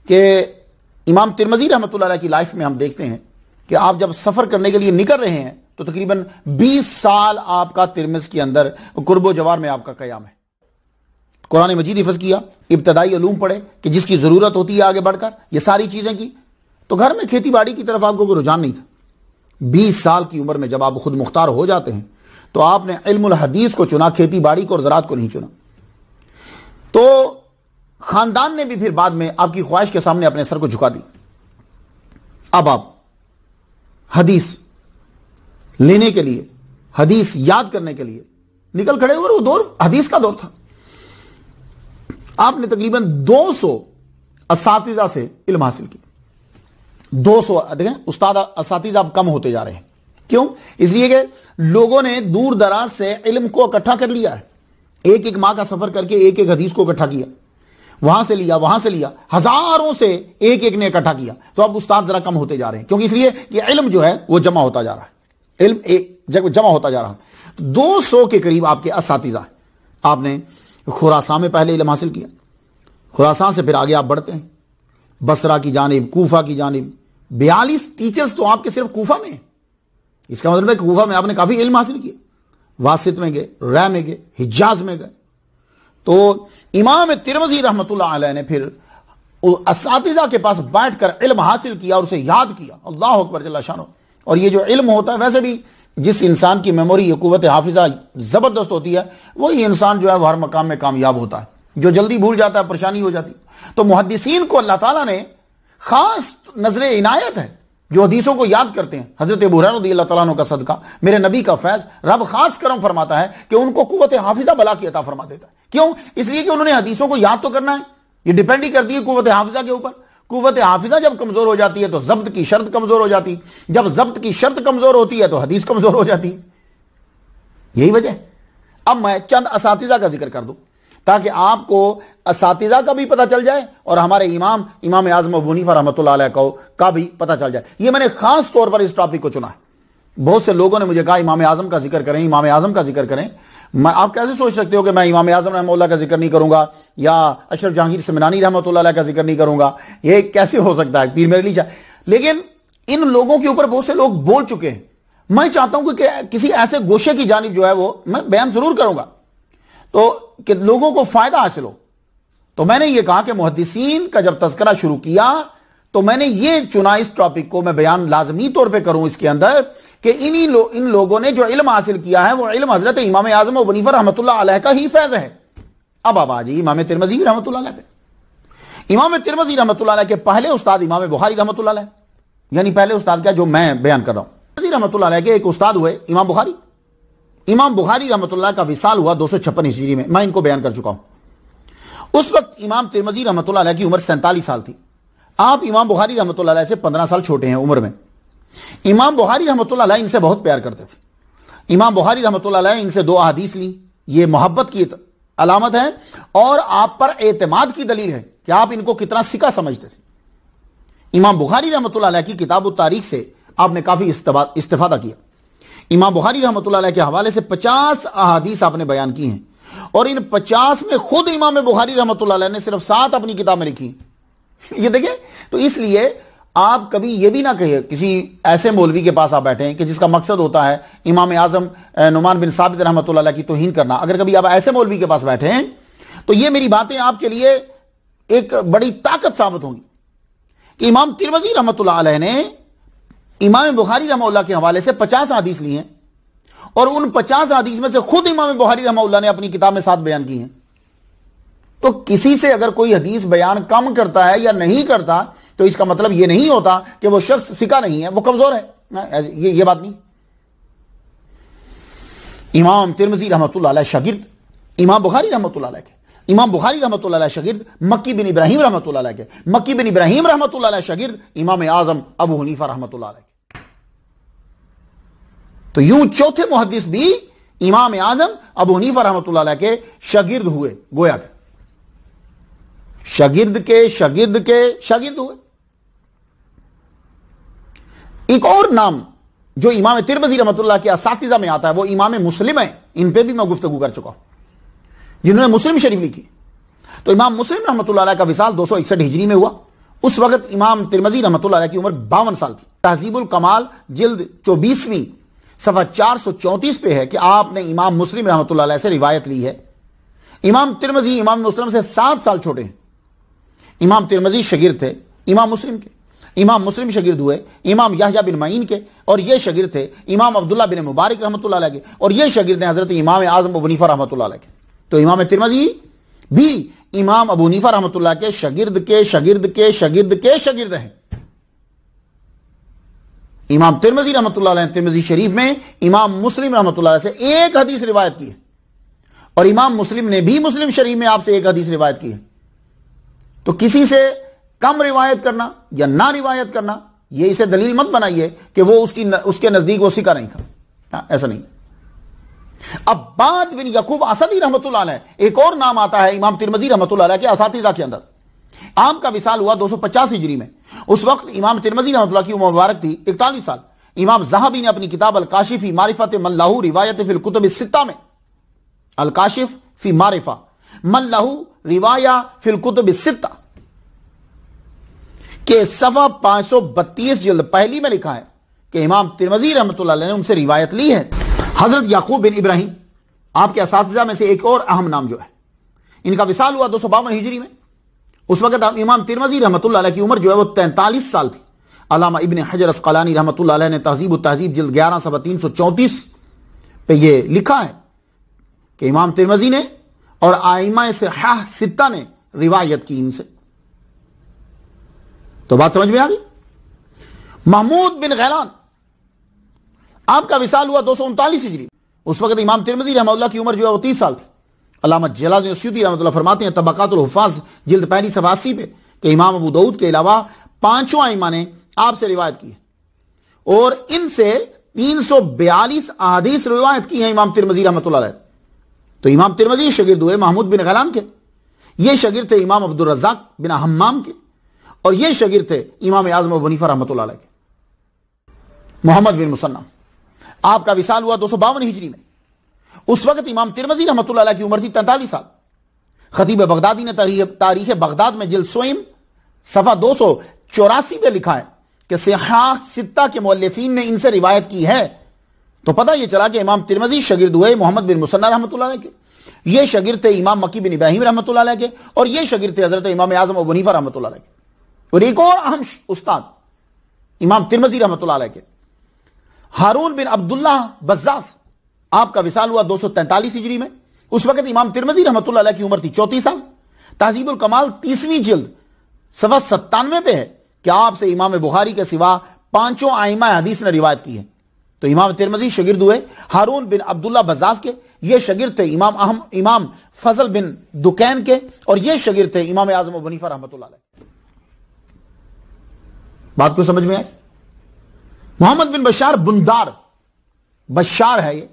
کہ امام ترمذی رحمۃ اللہ علیہ کی لائف میں ہم دیکھتے ہیں کہ آپ جب سفر کرنے کے لیے نکل رہے ہیں تو تقریباً 20 سال آپ کا ترمذ کے اندر قرب و جوار میں آپ کا قیام ہے. قرآن مجید حفظ کیا، ابتدائی علوم پڑھے کہ جس کی ضرورت ہوتی ہے آگے بڑھ کر، یہ ساری چیزیں کی. تو گھر میں کھیتی باڑی کی طرف آپ کو کوئی رجحان نہیں تھا. 20 سال کی عمر میں جب آپ خود مختار ہو جاتے ہیں تو آپ نے علم الحدیث کو چنا، کھیتی باڑی کو اور زراعت کو نہیں چنا. تو خاندان نے بھی پھر بعد میں آپ کی خواہش کے سامنے اپنے سر کو جھکا دی. اب آپ حدیث لینے کے لیے، حدیث یاد کرنے کے لیے نکل کھڑے، اور وہ دور حدیث کا دور تھا. آپ نے تقریباً 200 اساتذہ سے علم حاصل کیا. 200 دیکھیں، استاد اساتذہ اب کم ہوتے جا رہے ہیں. کیوں؟ اس لیے کہ لوگوں نے دور دراز سے علم کو اکٹھا کر لیا ہے. ایک ایک ماہ کا سفر کر کے ایک ایک حدیث کو اکٹھا کیا، وہاں سے لیا، وہاں سے لیا، ہزاروں سے ایک ایک نے اکٹھا کیا. تو اب استاد ذرا کم ہوتے جا رہے ہیں، کیونکہ اس لیے کہ علم جو ہے وہ جمع ہوتا جا رہا ہے. علم ایک جگہ جمع ہوتا جا رہا ہے. 200 کے قریب آپ کے اساتذہ ہیں. آپ نے خراسان میں پہلے علم حاصل کیا، خراسان سے پھر آگے آپ بڑھتے ہیں بصرہ کی جانب، کوفہ کی جانب. 42 ٹیچرز تو آپ کے صرف کوفہ میں ہیں. اس کا مطلب ہے کہ کوفہ میں آپ نے کافی علم حاصل کیا. واسط میں گئے، رے میں گئے، حجاز میں گئے. تو امام ترمذی رحمۃ اللہ علیہ نے پھر اساتذہ کے پاس بیٹھ کر علم حاصل کیا اور اسے یاد کیا. اللہ اکبر جل شانہ. اور یہ جو علم ہوتا ہے، ویسے بھی جس انسان کی میموری، قوت حافظہ زبردست ہوتی ہے، وہی انسان جو ہے وہ ہر مقام میں کامیاب ہوتا ہے. جو جلدی بھول جاتا ہے پریشانی ہو جاتی. تو محدثین کو اللہ تعالیٰ نے خاص نظر عنایت ہے جو حدیثوں کو یاد کرتے ہیں. حضرت ابو ہریرہ رضی اللہ تعالیٰ عنہ کا صدقہ، میرے نبی کا فیض، رب خاص کرم فرماتا ہے کہ ان کو قوت حافظہ بلا کی عطا فرما دیتا ہے. کیوں؟ اس لیے کہ انہوں نے حدیثوں کو یاد تو کرنا ہے. یہ ڈیپینڈ ہی کرتی ہے قوت حافظہ کے اوپر. قوت حافظہ جب کمزور ہو جاتی ہے تو ضبط کی شرط کمزور ہو جاتی، جب ضبط کی شرط کمزور ہوتی ہے تو حدیث کمزور ہو جاتی ہے. یہی وجہ ہے. اب میں چند اساتذہ کا ذکر کر دوں تاکہ آپ کو اساتذہ کا بھی پتہ چل جائے اور ہمارے امام اعظم ابو حنیفہ رحمۃ اللہ علیہ کا بھی پتہ چل جائے. یہ میں نے خاص طور پر اس ٹاپک کو چنا ہے. بہت سے لوگوں نے مجھے کہا امام اعظم کا ذکر کریں، امام اعظم کا ذکر کریں. آپ کیسے سوچ سکتے ہو کہ میں امام اعظم رحمۃ اللہ کا ذکر نہیں کروں گا یا اشرف جہانگیر سمنانی رحمۃ اللہ علیہ کا ذکر نہیں کروں گا؟ یہ کیسے ہو سکتا ہے؟ پیر میرے لیے لیکن ان لوگوں کے اوپر بہت سے لوگ بول چکے ہیں. میں چاہتا ہوں کہ کسی ایسے گوشے کی جانب جو ہے وہ میں بیان ضرور کروں گا تو کہ لوگوں کو فائدہ حاصل ہو. تو میں نے یہ کہا کہ محدثین کا جب تذکرہ شروع کیا تو میں نے یہ چنا اس ٹاپک کو میں بیان لازمی طور پہ کروں اس کے اندر کہ ان لوگوں نے جو علم حاصل کیا ہے وہ علم حضرت امام اعظم ابو حنیفہ رحمۃ اللہ علیہ کا ہی فیض ہے. اب آپ آ جائیے امام ترمذی رحمۃ اللہ علیہ پہ. امام ترمذی رحمۃ اللہ علیہ کے پہلے استاد امام بخاری رحمۃ اللہ علیہ، یعنی پہلے استاد کیا جو میں بیان کر رہا ہوں. ترمذی رحمۃ اللہ علیہ کے ایک استاد ہوئے امام بخاری. امام بخاری رحمۃ اللہ کا وصال ہوا 256 ہجری میں ان کو بیان کر چکا ہوں. اس وقت امام ترمذی رحمۃ اللہ علیہ کی عمر 47 سال تھی. آپ امام بخاری رحمۃ اللہ علیہ سے 15 سال چھوٹے ہیں عمر میں. امام بخاری رحمۃ اللہ علیہ ان سے بہت پیار کرتے تھے. امام بخاری رحمۃ اللہ علیہ ان سے 2 احادیث لی. یہ محبت کی علامت ہے اور آپ پر اعتماد کی دلیل ہے کہ آپ ان کو کتنا سکا سمجھتے تھے. امام بخاری رحمۃ اللہ علیہ کی کتاب التاریخ سے آپ نے کافی استفادہ کیا. امام بخاری رحمۃ اللہ علیہ کے حوالے سے 50 احادیث آپ نے بیان کی ہیں اور ان 50 میں خود امام بخاری رحمۃ اللہ علیہ نے صرف 7 اپنی کتاب میں لکھی. یہ دیکھیں تو اس لیے آپ کبھی یہ بھی نہ کہیے کسی ایسے مولوی کے پاس آپ بیٹھے ہیں کہ جس کا مقصد ہوتا ہے امام اعظم نعمان بن ثابت رحمۃ اللہ علیہ کی توہین کرنا. اگر کبھی آپ ایسے مولوی کے پاس بیٹھے ہیں تو یہ میری باتیں آپ کے لیے ایک بڑی طاقت ثابت ہوں گی کہ امام ترمذی رحمۃ اللہ علیہ نے امام بخاری رحمہ اللہ کے حوالے سے 50 حدیث لی ہیں اور ان 50 حدیث میں سے خود امام بخاری رحمہ اللہ نے اپنی کتاب میں 7 بیان کی ہیں. تو کسی سے اگر کوئی حدیث بیان کم کرتا ہے یا نہیں کرتا تو اس کا مطلب یہ نہیں ہوتا کہ وہ شخص سکا نہیں ہے، وہ کمزور ہے. یہ بات نہیں. امام ترمذی رحمۃ اللہ علیہ شاگرد امام بخاری رحمۃ اللہ علیہ کے، امام بخاری رحمۃ اللہ علیہ شاگرد مکی بن ابراہیم رحمۃ اللہ علیہ کے، مکی بن ابراہیم رحمۃ اللہ علیہ شاگرد امام اعظم ابو حنیفہ رحمۃ اللہ علیہ کے. تو یوں چوتھے محدث بھی امام اعظم ابو حنیفہ رحمۃ اللہ علیہ کے شاگرد ہوئے. گویا کہ شاگرد ہوئے. ایک اور نام جو امام ترمذی رحمۃ اللہ کے اساتذہ میں آتا ہے وہ امام مسلم ہے. ان پہ بھی میں گفتگو کر چکا ہوں جنہوں نے مسلم شریف لکھی. تو امام مسلم رحمۃ اللہ علیہ کا وصال 261 ہجری میں ہوا. اس وقت امام ترمذی رحمۃ اللہ علیہ کی عمر 52 سال تھی. تہذیب الکمال جلد 24ویں صفحہ 434 پہ ہے کہ آپ نے امام مسلم رحمۃ اللہ علیہ سے روایت لی ہے. امام ترمذی امام مسلم سے 7 سال چھوٹے ہیں. امام ترمذی شاگرد تھے امام مسلم کے. امام مسلم شاگرد ہوئے امام یحییٰ بن معین کے اور یہ شاگرد تھے امام عبداللہ بن مبارک رحمۃ اللہ علیہ کے اور یہ شاگرد ہیں حضرت امام اعظم ابو حنیفہ رحمۃ اللہ علیہ کے. تو امام ترمذی بھی امام ابو حنیفہ رحمۃ اللہ کے شاگرد ہیں. امام ترمذی رحمۃ اللہ علیہ ترمذی شریف میں امام مسلم رحمۃ اللہ علیہ سے ایک حدیث روایت کی ہے اور امام مسلم نے بھی مسلم شریف میں آپ سے ایک حدیث روایت کی ہے. تو کسی سے کم روایت کرنا یا نہ روایت کرنا یہ اسے دلیل مت بنائیے کہ وہ اس کے نزدیک وہ سکا نہیں تھا. ایسا نہیں. عباد بن یعقوب اسدی رحمۃ اللہ علیہ ایک اور نام آتا ہے امام ترمذی رحمۃ اللہ علیہ کے اساتذہ کے اندر. آپ کا وصال ہوا 250 ہجری میں. اس وقت امام ترمذی رحمۃ اللہ کی عمر مبارک تھی 41 سال. امام زہبی نے اپنی کتاب الکاشف فی معرفت من لہ روایت فی الکتب الستہ میں، الکاشف فی معرفہ من لہ روایہ فی الکتب الستہ کہ صفحہ 532 جلد پہلی میں لکھا ہے کہ امام ترمذی رحمۃ اللہ علیہ نے ان سے روایت لی ہے. حضرت یعقوب بن ابراہیم آپ کے اساتذہ میں سے ایک اور اہم نام جو ہے. ان کا وصال ہوا 252 ہجری میں. اس وقت امام ترمذی رحمۃ اللہ علیہ کی عمر جو ہے وہ 43 سال تھی. علامہ ابن حجر اسقلانی رحمۃ اللہ علیہ نے تہذیب التہذیب جلد 11 صفحہ 334 پہ یہ لکھا ہے کہ امام ترمذی نے اور ائمہ صحاح ستہ نے روایت کی ان سے. تو بات سمجھ میں آ گئی. محمود بن غیلان، آپ کا وصال ہوا 239 ہجری، اس وقت امام ترمذی رحمہ اللہ کی عمر جو ہے وہ 30 سال تھی۔ علامہ جلال الدین السیوطی رحمۃ اللہ فرماتے ہیں طبقات الحفاظ جلد پہلی صفحہ 80 پہ کہ امام ابو داؤد کے علاوہ 5 ائمہ نے آپ سے روایت کی ہے، اور ان سے 342 احادیث روایت کی ہیں امام ترمذی رحمۃ اللہ علیہ۔ تو امام ترمذی شاگرد ہوئے محمود بن غیلان کے، یہ شاگرد تھے امام عبد الرزاق بن حمام کے، اور یہ شاگرد تھے امام اعظم ابو حنیفہ رحمۃ اللہ علیہ کے۔ محمد بن مصنع، آپ کا وصال ہوا 252 ہجری میں، اس وقت امام ترمذی رحمۃ اللہ علیہ کی عمر تھی 43 سال۔ خطیب بغدادی نے تاریخ بغداد میں جلد سوئم صفحہ 284 پہ لکھا ہے کہ صحاح ستہ کے مؤلفین نے ان سے روایت کی ہے۔ تو پتہ یہ چلا کہ امام ترمذی شاگرد ہوئے محمد بن مصنع رحمۃ اللہ علیہ کے، یہ شاگرد تھے امام مکی بن ابراہیم رحمۃ اللہ علیہ کے، اور یہ شاگرد تھے حضرت امام اعظم ابو حنیفہ رحمۃ اللہ علیہ کے۔ اور ایک اور اہم استاد امام ترمذی رحمۃ اللہ علیہ کے ہارون بن عبداللہ بزاز، آپ کا وصال ہوا 243 ہجری میں، اس وقت امام ترمذی رحمۃ اللہ علیہ کی عمر تھی 34 سال۔ تہذیب الکمال 30ویں جلد صفحہ 97 پہ ہے کہ آپ سے امام بخاری کے سوا 5 ائمہ حدیث نے روایت کی ہے۔ تو امام ترمذی شاگرد ہوئے ہارون بن عبداللہ بزاز کے، یہ شاگرد تھے امام فضل بن دکین کے، اور یہ شاگرد تھے امام اعظم ابو حنیفہ رحمۃ اللہ علیہ۔ بات کو سمجھ میں آئی؟ محمد بن بشار بندار، بشار ہے یہ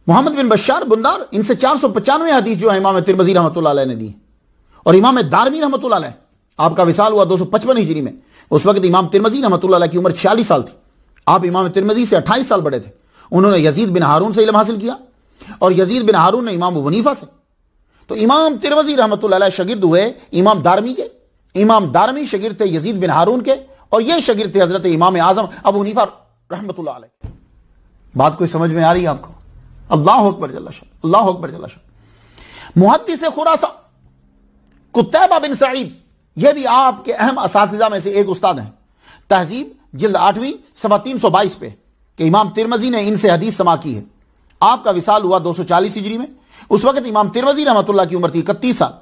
محمد بن بشار بندار، ان سے 495 حدیث جو ہے امام ترمذی رحمۃ اللہ علیہ نے دی، اور امام دارمی رحمۃ اللہ علیہ، آپ کا وصال ہوا 255 ہجری میں، اس وقت امام ترمذی رحمۃ اللہ علیہ کی عمر 46 سال تھی۔ آپ امام ترمذی سے 28 سال بڑے تھے۔ انہوں نے یزید بن ہارون سے علم حاصل کیا، اور یزید بن ہارون نے امام ابو حنیفہ سے۔ تو امام ترمذی رحمۃ اللہ علیہ شاگرد ہوئے امام دارمی کے، امام دارمی شاگرد تھے یزید بن ہارون کے، اور یہ شاگرد تھے حضرت امام اعظم ابو حنیفہ رحمۃ اللہ علیہ۔ بات کوئی سمجھ میں آ رہی ہے آپ کو؟ اللہ اکبر جل شان، اللہ اکبر جل شان۔ محدث خراسان قتیبہ بن سعید، یہ بھی آپ کے اہم اساتذہ میں سے ایک استاد ہیں۔ تہذیب جلد 8ویں صفحہ 322 پہ کہ امام ترمذی نے ان سے حدیث سماع کی ہے۔ آپ کا وصال ہوا 240 ہجری میں، اس وقت امام ترمذی رحمۃ اللہ کی عمر تھی 31 سال۔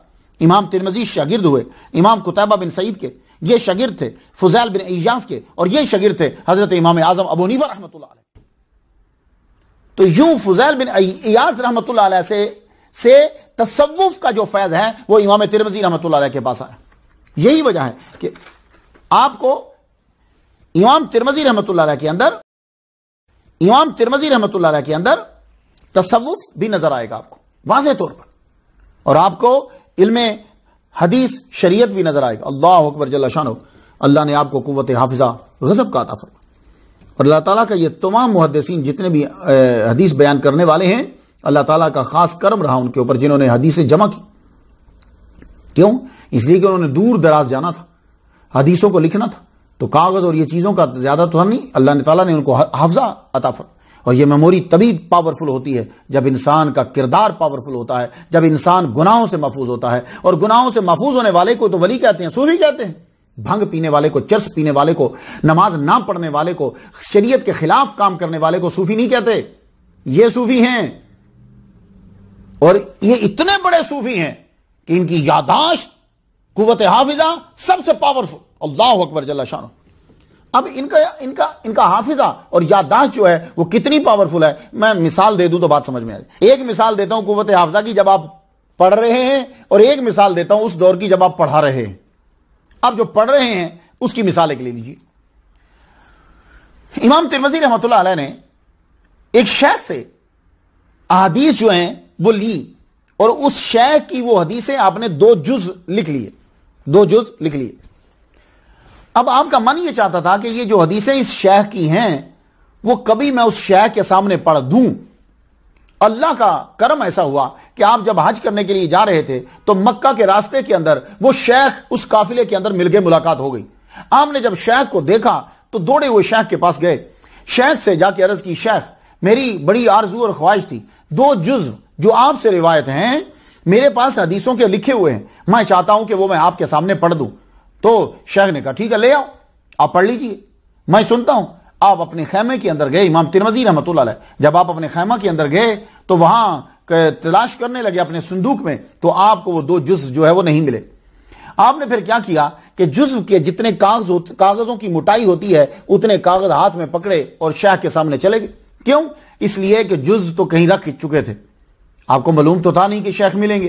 امام ترمذی شاگرد ہوئے امام قتیبہ بن سعید کے، یہ شاگرد تھے فضیل بن ایاس کے، اور یہ شاگرد تھے حضرت امام اعظم ابو حنیفہ رحمۃ اللہ علیہ۔ تو یوں فضیل بن ایاس رحمۃ اللہ علیہ سے تصوف کا جو فیض ہے وہ امام ترمذی رحمۃ اللہ علیہ کے پاس آیا۔ یہی وجہ ہے کہ آپ کو امام ترمذی رحمۃ اللہ علیہ کے اندر تصوف بھی نظر آئے گا آپ کو واضح طور پر، اور آپ کو علم حدیث شریعت بھی نظر آئے گا۔ اللہ اکبر جل شانہ۔ اللہ نے آپ کو قوت حافظہ غضب کا عطا فرمایا، اور اللہ تعالیٰ کا یہ تمام محدثین جتنے بھی حدیث بیان کرنے والے ہیں، اللہ تعالیٰ کا خاص کرم رہا ان کے اوپر جنہوں نے حدیثیں جمع کی۔ کیوں؟ اس لیے کہ انہوں نے دور دراز جانا تھا، حدیثوں کو لکھنا تھا، تو کاغذ اور یہ چیزوں کا زیادہ تو نہیں، اللہ تعالیٰ نے ان کو حافظہ عطا فرمایا۔ اور یہ میموری تبھی پاورفل ہوتی ہے جب انسان کا کردار پاورفل ہوتا ہے، جب انسان گناہوں سے محفوظ ہوتا ہے، اور گناہوں سے محفوظ ہونے والے کو تو ولی کہتے ہیں، صوفی کہتے ہیں۔ بھنگ پینے والے کو، چرس پینے والے کو، نماز نہ پڑھنے والے کو، شریعت کے خلاف کام کرنے والے کو صوفی نہیں کہتے، یہ صوفی ہیں، اور یہ اتنے بڑے صوفی ہیں کہ ان کی یاداشت، قوت حافظہ سب سے پاورفل۔ اللہ اکبر جل شانہ۔ اب ان کا حافظہ اور یادداشت جو ہے وہ کتنی پاورفل ہے، میں مثال دے دوں تو بات سمجھ میں آ جائے۔ ایک مثال دیتا ہوں قوت حافظہ کی جب آپ پڑھ رہے ہیں، اور ایک مثال دیتا ہوں اس دور کی جب آپ پڑھا رہے ہیں۔ آپ جو پڑھ رہے ہیں اس کی مثال ایک لے لیجیے۔ امام ترمذی رحمۃ اللہ علیہ نے ایک شیخ سے احادیث جو ہیں وہ لی، اور اس شیخ کی وہ حدیثیں آپ نے 2 جز لکھ لیے۔ اب آپ کا من یہ چاہتا تھا کہ یہ جو حدیثیں اس شیخ کی ہیں وہ کبھی میں اس شیخ کے سامنے پڑھ دوں۔ اللہ کا کرم ایسا ہوا کہ آپ جب حج کرنے کے لیے جا رہے تھے تو مکہ کے راستے کے اندر وہ شیخ اس قافلے کے اندر مل گئے، ملاقات ہو گئی۔ آپ نے جب شیخ کو دیکھا تو دوڑے ہوئے شیخ کے پاس گئے، شیخ سے جا کے عرض کی، شیخ میری بڑی آرزو اور خواہش تھی، 2 جز جو آپ سے روایت ہیں میرے پاس حدیثوں کے لکھے ہوئے ہیں، میں چاہتا ہوں کہ وہ میں آپ کے سامنے پڑھ دوں۔ تو شیخ نے کہا ٹھیک ہے، لے آؤ، آپ پڑھ لیجئے، میں سنتا ہوں۔ آپ اپنے خیمے کے اندر گئے، امام ترمذی رحمۃ اللہ علیہ جب آپ اپنے خیمہ کے اندر گئے تو وہاں تلاش کرنے لگے اپنے صندوق میں، تو آپ کو وہ 2 جز جو ہے وہ نہیں ملے۔ آپ نے پھر کیا کیا کہ جزو کے جتنے کاغذوں کی موٹائی ہوتی ہے اتنے کاغذ ہاتھ میں پکڑے اور شیخ کے سامنے چلے گئے. کیوں؟ اس لیے کہ جز تو کہیں رکھ چکے تھے. آپ کو معلوم تو تھا نہیں کہ شیخ ملیں گے,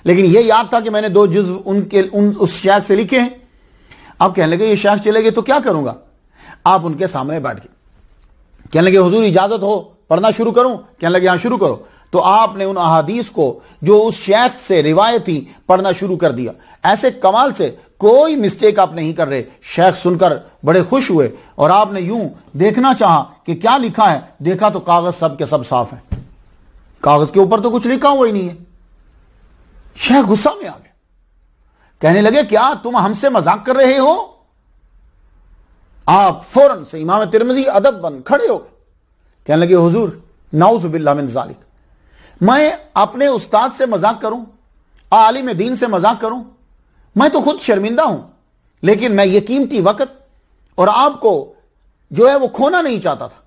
لیکن یہ یاد تھا کہ میں نے 2 جز اس شیخ سے لکھے ہیں. آپ کہنے لگے یہ شیخ چلے گئے تو کیا کروں گا؟ آپ ان کے سامنے بیٹھ گئے. کہنے لگے حضور اجازت ہو پڑھنا شروع کروں؟ کہنے لگے ہاں شروع کرو. تو آپ نے ان احادیث کو جو اس شیخ سے روایت تھی پڑھنا شروع کر دیا. ایسے کمال سے کوئی مسٹیک آپ نہیں کر رہے. شیخ سن کر بڑے خوش ہوئے اور آپ نے یوں دیکھنا چاہا کہ کیا لکھا ہے. دیکھا تو کاغذ سب کے سب صاف ہیں, کاغذ کے اوپر تو کچھ لکھا ہوا ہی نہیں ہے. شیخ غصہ میں آ گئے, کہنے لگے کیا تم ہم سے مذاق کر رہے ہو؟ آپ فوراً سے امام ترمذی ادب بن کھڑے ہو گئے. کہنے لگے حضور نعوذ باللہ من ذالک, میں اپنے استاد سے مذاق کروں, عالم دین سے مذاق کروں؟ میں تو خود شرمندہ ہوں, لیکن میں یہ قیمتی وقت اور آپ کو جو ہے وہ کھونا نہیں چاہتا تھا.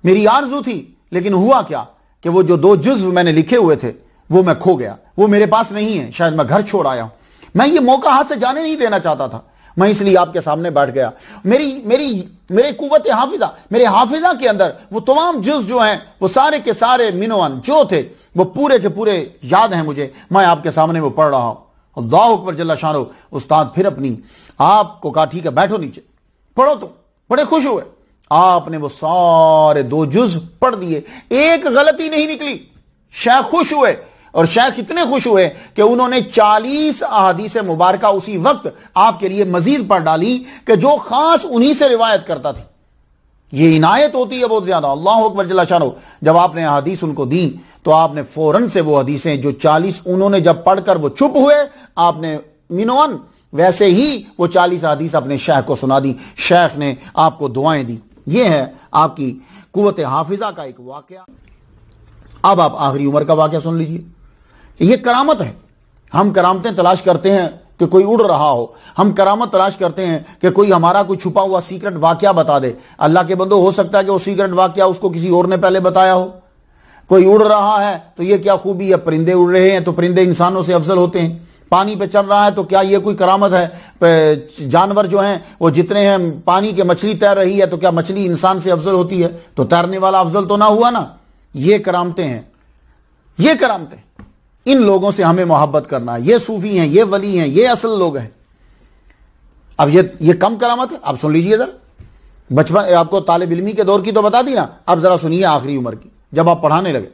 میری آرزو تھی, لیکن ہوا کیا کہ وہ جو 2 جزو میں نے لکھے ہوئے تھے وہ میں کھو گیا, وہ میرے پاس نہیں ہے. شاید میں گھر چھوڑ آیا ہوں. میں یہ موقع ہاتھ سے جانے نہیں دینا چاہتا تھا, میں اس لیے آپ کے سامنے بیٹھ گیا. میرے قوت حافظہ, میرے حافظہ کے اندر وہ تمام جز جو ہیں وہ سارے کے سارے منوان جو تھے وہ پورے کے پورے یاد ہیں مجھے. میں آپ کے سامنے وہ پڑھ رہا ہوں. اللہ اکبر جل شانہ. استاد پھر اپنی آپ کو کہا ٹھیک ہے بیٹھو نیچے پڑھو. تم بڑے خوش ہوئے. آپ نے وہ سارے 2 جز پڑھ دیے, ایک غلطی نہیں نکلی. شیخ خوش ہوئے, اور شیخ اتنے خوش ہوئے کہ انہوں نے 40 احادیث مبارکہ اسی وقت آپ کے لیے مزید پڑھ ڈالی کہ جو خاص انہی سے روایت کرتا تھی. یہ عنایت ہوتی ہے بہت زیادہ. اللہ اکبر جل شانہ. جب آپ نے احادیث ان کو دیں تو آپ نے فوراً سے وہ حدیثیں جو 40 انہوں نے جب پڑھ کر وہ چپ ہوئے, آپ نے منون ویسے ہی وہ 40 حدیث اپنے شیخ کو سنا دی. شیخ نے آپ کو دعائیں دی. یہ ہے آپ کی قوت حافظہ کا ایک واقعہ. اب آپ آخری عمر کا واقعہ سن لیجئے. یہ کرامت ہے. ہم کرامتیں تلاش کرتے ہیں کہ کوئی اڑ رہا ہو, ہم کرامت تلاش کرتے ہیں کہ کوئی ہمارا کوئی چھپا ہوا سیکرٹ واقعہ بتا دے. اللہ کے بندو, ہو سکتا ہے کہ وہ سیکرٹ واقعہ اس کو کسی اور نے پہلے بتایا ہو. کوئی اڑ رہا ہے تو یہ کیا خوبی ہے, پرندے اڑ رہے ہیں تو پرندے انسانوں سے افضل ہوتے ہیں. پانی پہ چل رہا ہے تو کیا یہ کوئی کرامت ہے؟ جانور جو ہیں وہ جتنے ہیں, پانی کے مچھلی تیر رہی ہے تو کیا مچھلی انسان سے افضل ہوتی ہے؟ تو تیرنے والا افضل تو نہ ہوا نا. یہ کرامتیں ہیں, یہ کرامتیں. ان لوگوں سے ہمیں محبت کرنا ہے. یہ صوفی ہیں, یہ ولی ہیں, یہ اصل لوگ ہیں. اب یہ کم کرامت ہے. اب سن لیجئے ذرا. بچپن آپ کو طالب علمی کے دور کی تو بتا دی نا, اب ذرا سنیے آخری عمر کی, جب آپ پڑھانے لگے.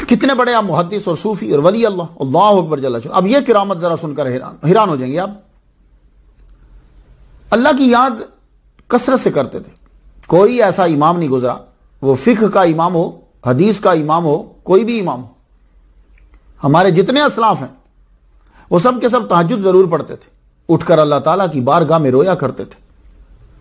کتنے بڑے آپ محدث اور صوفی اور ولی اللہ. اللہ اکبر جل شانہ. اب یہ کرامت ذرا سن کر حیران ہو جائیں گے آپ. اللہ کی یاد کثرت سے کرتے تھے. کوئی ایسا امام نہیں گزرا, وہ فقہ کا امام ہو, حدیث کا امام ہو, کوئی بھی امام ہو. ہمارے جتنے اسلاف ہیں وہ سب کے سب تہجد ضرور پڑھتے تھے, اٹھ کر اللہ تعالیٰ کی بارگاہ میں رویا کرتے تھے,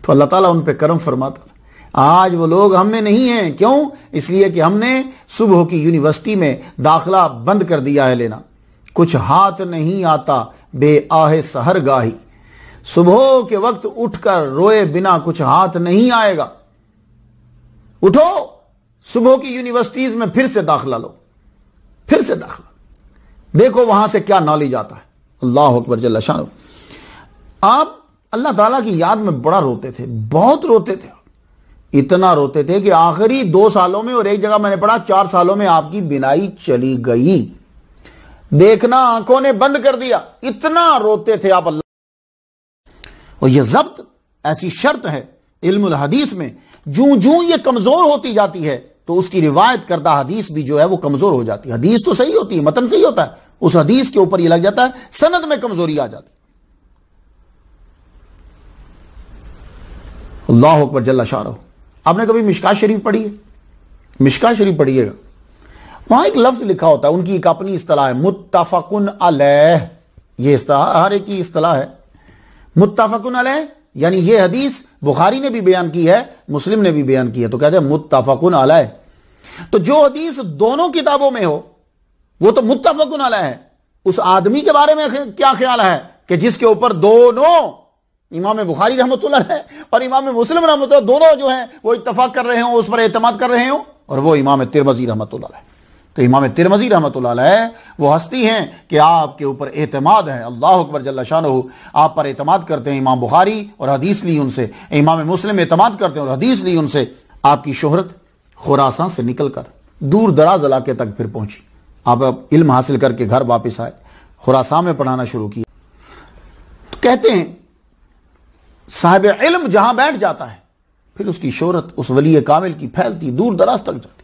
تو اللہ تعالیٰ ان پہ کرم فرماتا تھا. آج وہ لوگ ہم میں نہیں ہیں. کیوں؟ اس لیے کہ ہم نے صبح کی یونیورسٹی میں داخلہ بند کر دیا ہے لینا. کچھ ہاتھ نہیں آتا بے آہ سحر گاہی. صبح کے وقت اٹھ کر روئے بنا کچھ ہاتھ نہیں آئے گا. اٹھو, صبح کی یونیورسٹیز میں پھر سے داخلہ لو, پھر سے داخلہ. دیکھو وہاں سے کیا نالج آتا ہے. اللہ اکبر جل شانہ. آپ اللہ تعالیٰ کی یاد میں بڑا روتے تھے, بہت روتے تھے. اتنا روتے تھے کہ آخری 2 سالوں میں, اور ایک جگہ میں نے پڑھا 4 سالوں میں آپ کی بینائی چلی گئی, دیکھنا آنکھوں نے بند کر دیا. اتنا روتے تھے آپ. اللہ, اور یہ ضبط ایسی شرط ہے علم الحدیث میں, جوں یہ کمزور ہوتی جاتی ہے تو اس کی روایت کردہ حدیث بھی جو ہے وہ کمزور ہو جاتی ہے. حدیث تو صحیح ہوتی ہے, متن صحیح ہوتا ہے, اس حدیث کے اوپر یہ لگ جاتا ہے سند میں کمزوری آ جاتی. اللہ اکبر جل شانہ. آپ نے کبھی مشکات شریف پڑھی ہے؟ مشکات شریف پڑھیے گا, وہاں ایک لفظ لکھا ہوتا ہے, ان کی ایک اپنی اصطلاح ہے متفقن علیہ. یہ اصطلاح ہر ایک کی اصطلاح ہے. متفقن علیہ یعنی یہ حدیث بخاری نے بھی بیان کی ہے, مسلم نے بھی بیان کی ہے, تو کہتے ہیں متفقن علیہ. تو جو حدیث دونوں کتابوں میں ہو وہ تو متفقن علیہ ہے. اس آدمی کے بارے میں کیا خیال ہے کہ جس کے اوپر دونوں امام بخاری رحمۃ اللہ اور امام مسلم رحمۃ اللہ دونوں جو ہیں وہ اتفاق کر رہے ہوں, اس پر اعتماد کر رہے ہوں, اور وہ امام ترمذی رحمۃ اللہ. تو امام ترمذی رحمۃ اللہ علیہ وہ ہستی ہیں کہ آپ کے اوپر اعتماد ہے، اللہ اکبر جل شانہ، آپ پر اعتماد کرتے ہیں، امام بخاری اور حدیث لی ان سے، امام مسلم اعتماد کرتے ہیں اور حدیث لی ان سے۔ آپ کی شہرت خراساں سے نکل کر دور دراز علاقے تک پھر پہنچی، آپ علم حاصل کر کے گھر واپس آئے، خراساں میں پڑھانا شروع کیا۔ تو کہتے ہیں صاحب علم جہاں بیٹھ جاتا ہے پھر اس کی شہرت اس ولی کامل کی پھیلتی، دور دراز تک جاتی،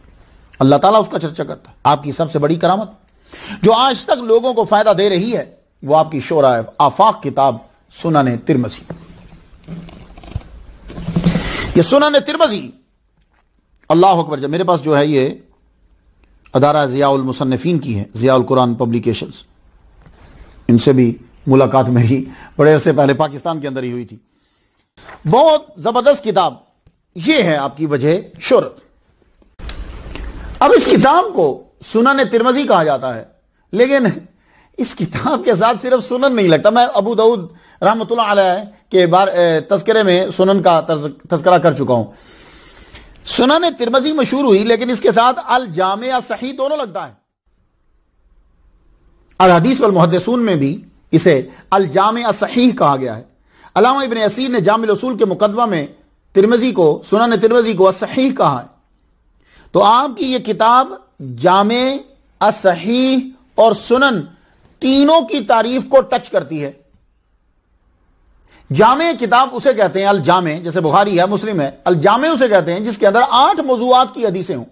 اللہ تعالیٰ اس کا چرچا کرتا ہے۔ آپ کی سب سے بڑی کرامت جو آج تک لوگوں کو فائدہ دے رہی ہے وہ آپ کی شورى آفاق کتاب سنن ترمذی۔ یہ سنن ترمذی، اللہ اکبر، جب میرے پاس جو ہے یہ ادارہ ضیاء المصنفین کی ہے، ضیاء القرآن پبلیکیشنز، ان سے بھی ملاقات میری بڑے عرصے پہلے پاکستان کے اندر ہی ہوئی تھی۔ بہت زبردست کتاب، یہ ہے آپ کی وجہ شہرت۔ اب اس کتاب کو سنن ترمذی کہا جاتا ہے، لیکن اس کتاب کے ساتھ صرف سنن نہیں لگتا۔ میں ابو داؤد رحمۃ اللہ علیہ کے تذکرے میں سنن کا تذکرہ کر چکا ہوں۔ سنن ترمذی مشہور ہوئی، لیکن اس کے ساتھ الجامع صحیح دونوں لگتا ہے۔ الحدیث والمحدثون میں بھی اسے الجامع صحیح کہا گیا ہے۔ علامہ ابن اسیر نے جامع الاصول کے مقدمہ میں ترمذی کو، سنن ترمذی کو صحیح کہا ہے۔ تو آپ کی یہ کتاب جامع، الصحیح اور سنن تینوں کی تعریف کو ٹچ کرتی ہے۔ جامع کتاب اسے کہتے ہیں الجامع، جیسے بخاری ہے، مسلم ہے، الجامع اسے کہتے ہیں جس کے اندر 8 موضوعات کی حدیثیں ہوں،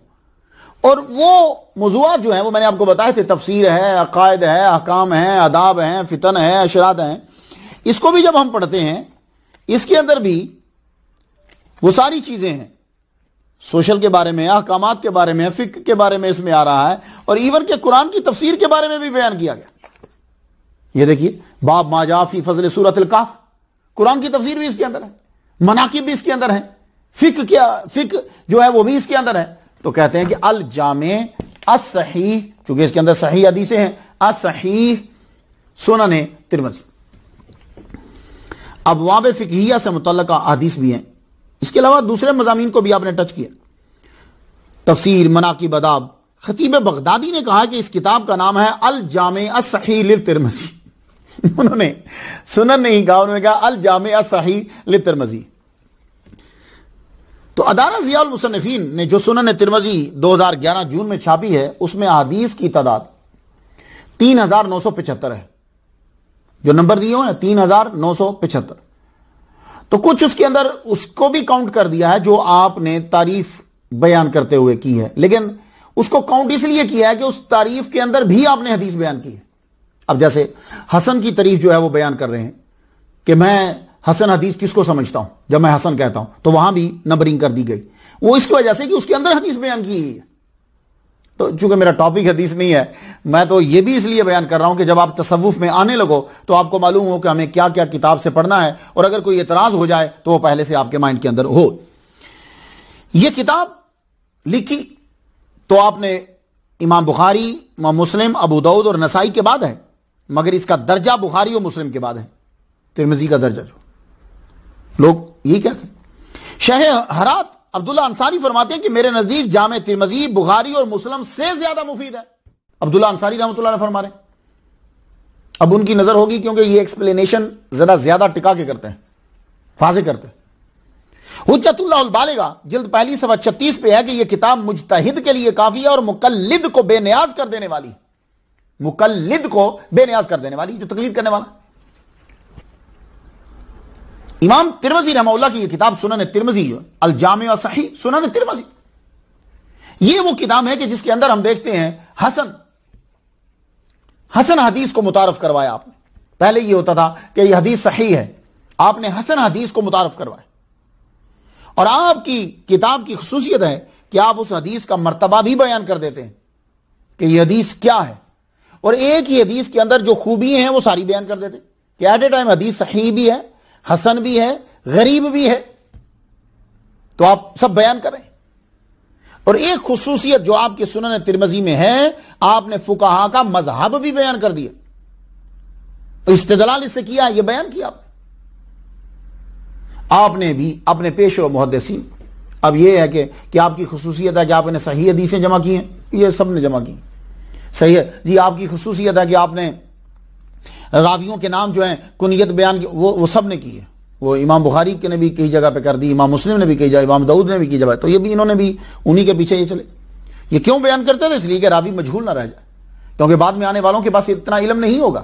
اور وہ موضوعات جو ہیں وہ میں نے آپ کو بتایا تھے، تفسیر ہے، عقائد ہے، احکام ہیں، آداب ہیں، فتن ہے، اشراط ہیں۔ اس کو بھی جب ہم پڑھتے ہیں اس کے اندر بھی وہ ساری چیزیں ہیں، سوشل کے بارے میں، احکامات کے بارے میں، فقہ کے بارے میں اس میں آ رہا ہے، اور ایون کہ قرآن کی تفسیر کے بارے میں بھی بیان کیا گیا۔ یہ دیکھیے باب ما جاء فی فضل سورۃ الکہف، قرآن کی تفسیر بھی اس کے اندر ہے، مناقب بھی اس کے اندر ہے، فقہ جو ہے وہ بھی اس کے اندر ہے۔ تو کہتے ہیں کہ الجامع الصحیح، چونکہ اس کے اندر صحیح حدیثیں ہیں، الصحیح سنن ترمذی۔ ابواب فقہیہ سے متعلقہ احادیث بھی ہیں، اس کے علاوہ دوسرے مضامین کو بھی آپ نے ٹچ کیا، تفسیر، مناقب، آداب۔ خطیب بغدادی نے کہا کہ اس کتاب کا نام ہے الجامع الصحیح للترمذی۔ انہوں نے سنن نہیں کہا، انہوں نے کہا الجامع الصحیح للترمذی۔ تو ادارہ ضیاء المصنفین نے جو سنن ترمذی 2011 جون میں چھاپی ہے، اس میں احادیث کی تعداد 3975 ہے، جو نمبر دیے ہوئے ہیں 3975۔ تو کچھ اس کے اندر اس کو بھی کاؤنٹ کر دیا ہے جو آپ نے تعریف بیان کرتے ہوئے کی ہے، لیکن اس کو کاؤنٹ اس لیے کیا ہے کہ اس تعریف کے اندر بھی آپ نے حدیث بیان کی ہے۔ اب جیسے حسن کی تعریف جو ہے وہ بیان کر رہے ہیں کہ میں حسن حدیث کس کو سمجھتا ہوں، جب میں حسن کہتا ہوں تو وہاں بھی نمبرنگ کر دی گئی، وہ اس کی وجہ سے کہ اس کے اندر حدیث بیان کی ہے۔ تو چونکہ میرا ٹاپک حدیث نہیں ہے، میں تو یہ بھی اس لیے بیان کر رہا ہوں کہ جب آپ تصوف میں آنے لگو تو آپ کو معلوم ہو کہ ہمیں کیا کیا کتاب سے پڑھنا ہے، اور اگر کوئی اعتراض ہو جائے تو وہ پہلے سے آپ کے مائنڈ کے اندر ہو۔ یہ کتاب لکھی تو آپ نے امام بخاری، امام مسلم، ابو داؤد اور نسائی کے بعد ہے، مگر اس کا درجہ بخاری اور مسلم کے بعد ہے، ترمذی کا درجہ جو لوگ یہ کہتے ہیں۔ شیخ ہرات عبداللہ انصاری فرماتے ہیں کہ میرے نزدیک جامع ترمذی بخاری اور مسلم سے زیادہ مفید ہے۔ عبداللہ انصاری رحمۃ اللہ علیہ فرما رہے ہیں۔ اب ان کی نظر ہوگی کیونکہ یہ ایکسپلینیشن زیادہ ٹکا کے کرتے ہیں، واضح کرتے ہیں۔ حجت اللہ البالغہ جلد پہلی صفحہ 36 پہ ہے کہ یہ کتاب مجتہد کے لیے کافی ہے اور مقلد کو بے نیاز کر دینے والی، مقلد کو بے نیاز کر دینے والی، جو تقلید کرنے والا۔ امام ترمذی رحمہ اللہ کی یہ کتاب سنن ترمذی، الجامع صحیح سنن ترمذی، یہ وہ کتاب ہے کہ جس کے اندر ہم دیکھتے ہیں حسن حدیث کو متعارف کروایا آپ نے۔ پہلے یہ ہوتا تھا کہ یہ حدیث صحیح ہے، آپ نے حسن حدیث کو متعارف کروایا، اور آپ کی کتاب کی خصوصیت ہے کہ آپ اس حدیث کا مرتبہ بھی بیان کر دیتے ہیں کہ یہ حدیث کیا ہے، اور ایک ہی حدیث کے اندر جو خوبی ہیں وہ ساری بیان کر دیتے کہ ایٹ اے ٹائم حدیث صحیح بھی ہے، حسن بھی ہے، غریب بھی ہے، تو آپ سب بیان کریں۔ اور ایک خصوصیت جو آپ کے سنن ترمذی میں ہے، آپ نے فقہا کا مذہب بھی بیان کر دیا، استدلال اس سے کیا، یہ بیان کیا آپ نے بھی اپنے پیش و محدثین۔ اب یہ ہے کہ آپ کی خصوصیت ہے کہ آپ نے صحیح حدیثیں جمع کی ہیں، یہ سب نے جمع کی. صحیح ہے جی. آپ کی خصوصیت ہے کہ آپ نے راویوں کے نام جو ہیں کنیت بیان کی, وہ سب نے کی ہے. وہ امام بخاری کے نے بھی کئی جگہ پہ کر دی, امام مسلم نے بھی کئی جگہ, امام داؤد نے بھی کی جگہ. تو یہ بھی انہوں نے بھی انہی کے پیچھے یہ چلے. یہ کیوں بیان کرتے تھے؟ اس لیے کہ راوی مجہول نہ رہ جائے, کیونکہ بعد میں آنے والوں کے پاس اتنا علم نہیں ہوگا,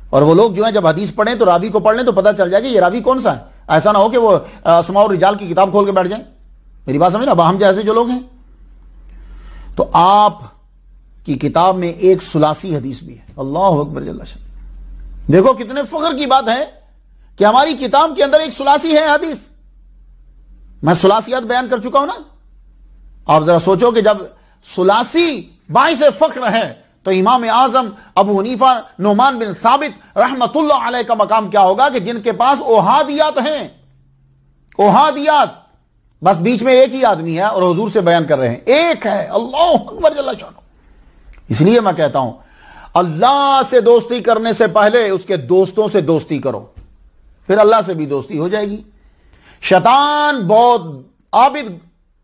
اور وہ لوگ جو ہیں جب حدیث پڑھیں تو راوی کو پڑھ لیں تو پتہ چل جائے کہ یہ راوی کون سا ہے. ایسا نہ ہو کہ وہ اسماء الرجال کی کتاب کھول کے بیٹھ جائیں. میری بات سمجھ نا, ہم جیسے جو لوگ ہیں. تو آپ کی کتاب میں ایک ثلاثی حدیث بھی ہے. اللہ اکبر جل شان. دیکھو کتنے فخر کی بات ہے کہ ہماری کتاب کے اندر ایک ثلاثی ہے حدیث. میں ثلاثیات بیان کر چکا ہوں نا. آپ ذرا سوچو کہ جب ثلاثی باعث فخر ہے تو امام اعظم ابو حنیفہ نعمان بن ثابت رحمت اللہ علیہ کا مقام کیا ہوگا کہ جن کے پاس احادیات ہیں. احادیات بس بیچ میں ایک ہی آدمی ہے اور حضور سے بیان کر رہے ہیں, ایک ہے. اللہ اکبر جل شانہ. اس لیے میں کہتا ہوں اللہ سے دوستی کرنے سے پہلے اس کے دوستوں سے دوستی کرو, پھر اللہ سے بھی دوستی ہو جائے گی. شیطان بہت عابد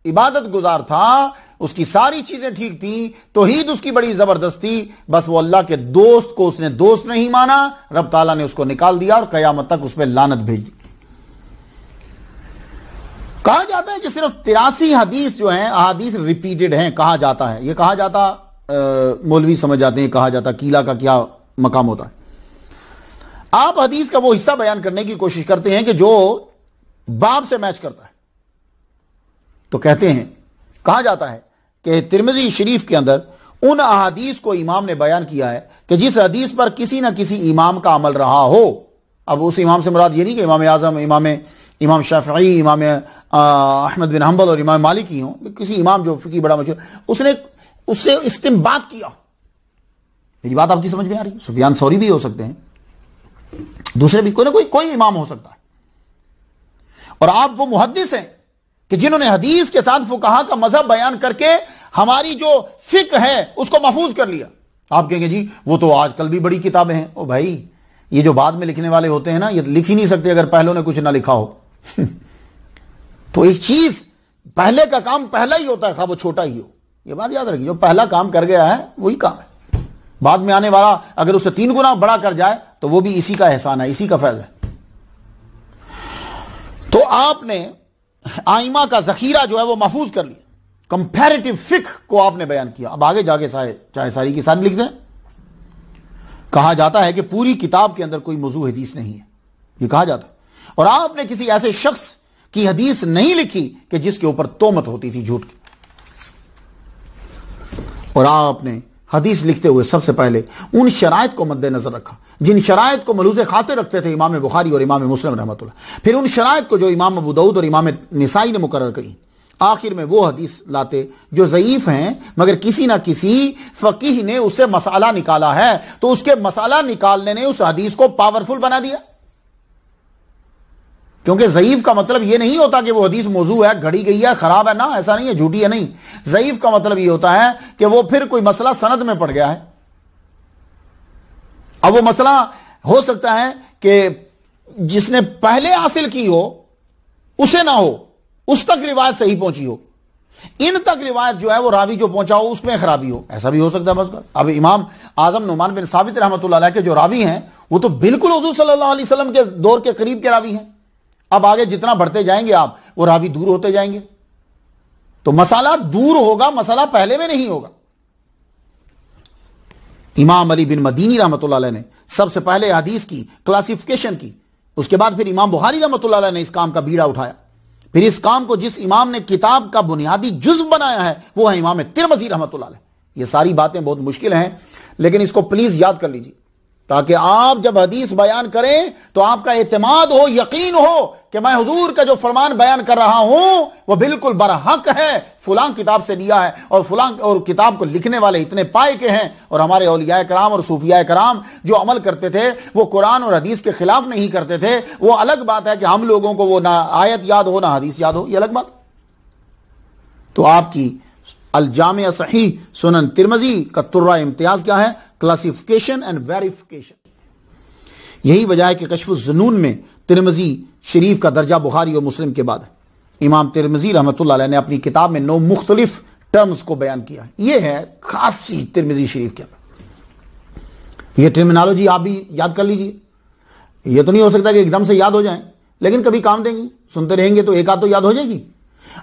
عبادت گزار تھا, اس کی ساری چیزیں ٹھیک تھیں, توحید اس کی بڑی زبردست تھی, بس وہ اللہ کے دوست کو اس نے دوست نہیں مانا, رب تعالیٰ نے اس کو نکال دیا اور قیامت تک اس پہ لعنت بھیج دی. کہا جاتا ہے کہ صرف 83 حدیث جو ہیں احادیث ریپیٹڈ ہیں. کہا جاتا ہے, یہ کہا جاتا مولوی سمجھ جاتے ہیں, کہا جاتا قیلا کا کیا مقام ہوتا ہے. آپ حدیث کا وہ حصہ بیان کرنے کی کوشش کرتے ہیں کہ جو باب سے میچ کرتا ہے. تو کہتے ہیں, کہا جاتا ہے کہ ترمذی شریف کے اندر ان احادیث کو امام نے بیان کیا ہے کہ جس حدیث پر کسی نہ کسی امام کا عمل رہا ہو. اب اس امام سے مراد یہ نہیں کہ امام اعظم, امام شافعی, امام احمد بن حنبل اور امام مالک ہی ہوں, کسی امام جو فقی بڑا مشہور, اس نے اس سے استنباط کیا. میری بات آپ کی سمجھ میں آ رہی ہے؟ سفیان ثوری بھی ہو سکتے ہیں, دوسرے بھی کوئی امام ہو سکتا ہے. اور آپ وہ محدث ہیں کہ جنہوں نے حدیث کے ساتھ فقہا کا مذہب بیان کر کے ہماری جو فقہ ہے اس کو محفوظ کر لیا. آپ کہیں گے جی وہ تو آج کل بھی بڑی کتابیں ہیں. او بھائی, یہ جو بعد میں لکھنے والے ہوتے ہیں نا, یہ لکھ ہی نہیں سکتے اگر پہلوں نے کچھ نہ لکھا ہو. تو ایک چیز پہلے کا کام پہلا ہی ہوتا ہے, خواہ وہ چھوٹا ہی ہو. یہ بات یاد رکھیے, جو پہلا کام کر گیا ہے وہی کام ہے. بعد میں آنے والا اگر اسے 3 گنا بڑا کر جائے تو وہ بھی اسی کا احسان ہے, اسی کا فیض ہے. تو آپ نے آئمہ کا ذخیرہ جو ہے وہ محفوظ کر لیا. کمپیریٹو فقہ کو آپ نے بیان کیا. اب آگے جا کے چاہے ساری کی ساری لکھ دیں. کہا جاتا ہے کہ پوری کتاب کے اندر کوئی موضوع حدیث نہیں ہے, یہ کہا جاتا ہے. اور آپ نے کسی ایسے شخص کی حدیث نہیں لکھی کہ جس کے اوپر تہمت ہوتی تھی جھوٹ کی. اور آپ نے حدیث لکھتے ہوئے سب سے پہلے ان شرائط کو مد نظر رکھا جن شرائط کو ملوث خاطر رکھتے تھے امام بخاری اور امام مسلم رحمۃ اللہ. پھر ان شرائط کو جو امام ابو داؤد اور امام نسائی نے مقرر کری, آخر میں وہ حدیث لاتے جو ضعیف ہیں مگر کسی نہ کسی فقیہ نے اس سے مسئلہ نکالا ہے, تو اس کے مسئلہ نکالنے نے اس حدیث کو پاورفل بنا دیا. کیونکہ ضعیف کا مطلب یہ نہیں ہوتا کہ وہ حدیث موضوع ہے, گھڑی گئی ہے, خراب ہے, نہ ایسا نہیں ہے, جھوٹی ہے نہیں. ضعیف کا مطلب یہ ہوتا ہے کہ وہ پھر کوئی مسئلہ سند میں پڑ گیا ہے. اب وہ مسئلہ ہو سکتا ہے کہ جس نے پہلے حاصل کی ہو اسے نہ ہو, اس تک روایت صحیح پہنچی ہو, ان تک روایت جو ہے وہ راوی جو پہنچا ہو اس میں خرابی ہو, ایسا بھی ہو سکتا ہے. بس اب امام اعظم نعمان بن ثابت رحمۃ اللہ علیہ کے جو راوی ہیں وہ تو بالکل حضور صلی اللہ علیہ وسلم کے دور کے قریب کے راوی ہیں. اب آگے جتنا بڑھتے جائیں گے آپ, وہ راوی دور ہوتے جائیں گے, تو مسئلہ دور ہوگا, مسئلہ پہلے میں نہیں ہوگا. امام علی بن مدینی رحمۃ اللہ علیہ نے سب سے پہلے حدیث کی کلاسیفیکیشن کی, اس کے بعد پھر امام بخاری رحمۃ اللہ علیہ نے اس کام کا بیڑا اٹھایا. پھر اس کام کو جس امام نے کتاب کا بنیادی جزو بنایا ہے وہ ہے امام ترمذی رحمۃ اللہ علیہ. یہ ساری باتیں بہت مشکل ہیں, لیکن اس کو پلیز یاد کر لیجیے تاکہ آپ جب حدیث بیان کریں تو آپ کا اعتماد ہو, یقین ہو کہ میں حضور کا جو فرمان بیان کر رہا ہوں وہ بالکل برحق ہے, فلاں کتاب سے لیا ہے, اور فلاں اور کتاب کو لکھنے والے اتنے پائے کے ہیں. اور ہمارے اولیاء کرام اور صوفیاء کرام جو عمل کرتے تھے وہ قرآن اور حدیث کے خلاف نہیں کرتے تھے. وہ الگ بات ہے کہ ہم لوگوں کو وہ نہ آیت یاد ہو نہ حدیث یاد ہو, یہ الگ بات. تو آپ کی الجامع صحیح سنن ترمذی کا ترہ امتیاز کیا ہے؟ Classification and verification. یہی وجہ ہے کہ کشف الظنون میں ترمذی شریف کا درجہ بخاری اور مسلم کے بعد ہے. امام ترمذی رحمۃ اللہ علیہ نے اپنی کتاب میں 9 مختلف ٹرمز کو بیان کیا ہے. یہ ہے خاص چیز ترمذی شریف کے اندر. یہ ٹرمینالوجی آپ بھی یاد کر لیجئے. یہ تو نہیں ہو سکتا کہ ایک دم سے یاد ہو جائیں، لیکن کبھی کام دیں گی، سنتے رہیں گے تو ایک آدھ تو یاد ہو جائے گی.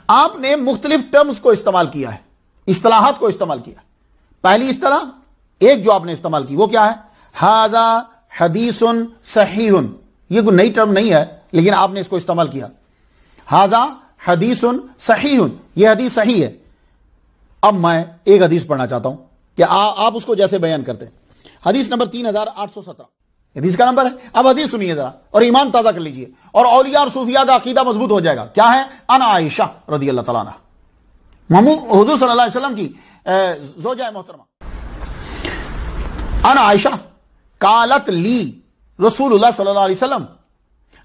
آپ نے مختلف ٹرمز کو استعمال کیا ہے، اصطلاحات کو استعمال کیا. پہلی اصطلاح ایک جو آپ نے استعمال کی وہ کیا ہے؟ ھذا حدیث صحیح. یہ کوئی نئی ٹرم نہیں ہے، لیکن آپ نے اس کو استعمال کیا. ھذا حدیث صحیح، یہ حدیث صحیح ہے. اب میں ایک حدیث پڑھنا چاہتا ہوں کہ آپ اس کو جیسے بیان کرتے ہیں. حدیث نمبر 3817 حدیث کا نمبر ہے. اب حدیث سنیے ذرا اور ایمان تازہ کر لیجئے، اور اولیاء اور صوفیاء کا عقیدہ مضبوط ہو جائے گا. کیا ہے؟ انا عائشہ رضی اللہ تعالیٰ عنہ، حضور صلی اللہ علیہ وسلم کی زوجہ محترمہ. انا عائشہ قالت لی رسول اللہ صلی اللہ علیہ وسلم.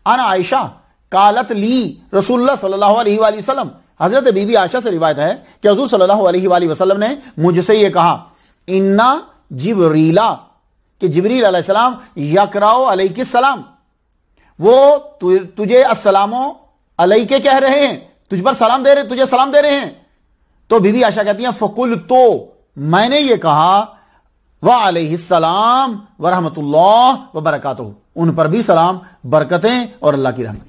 انا عائشہ قالت لی رسول اللہ صلی اللہ علیہ وآلہ وسلم. حضرت بی بی عائشہ سے روایت ہے کہ حضور صلی اللہ علیہ وآلہ وسلم نے مجھ سے یہ کہا، انا جبریلا، کہ جبریل علیہ السلام یقرأ علیک السلام، وہ تجھے السلام علیک کہہ رہے ہیں، تجھ پر سلام دے رہے، تجھے سلام دے رہے ہیں. تو بی بی عائشہ کہتی ہیں فقلت، میں نے یہ کہا، وعلیہ السلام ورحمۃ اللہ وبرکاتہ، ان پر بھی سلام، برکتیں اور اللہ کی رحمت.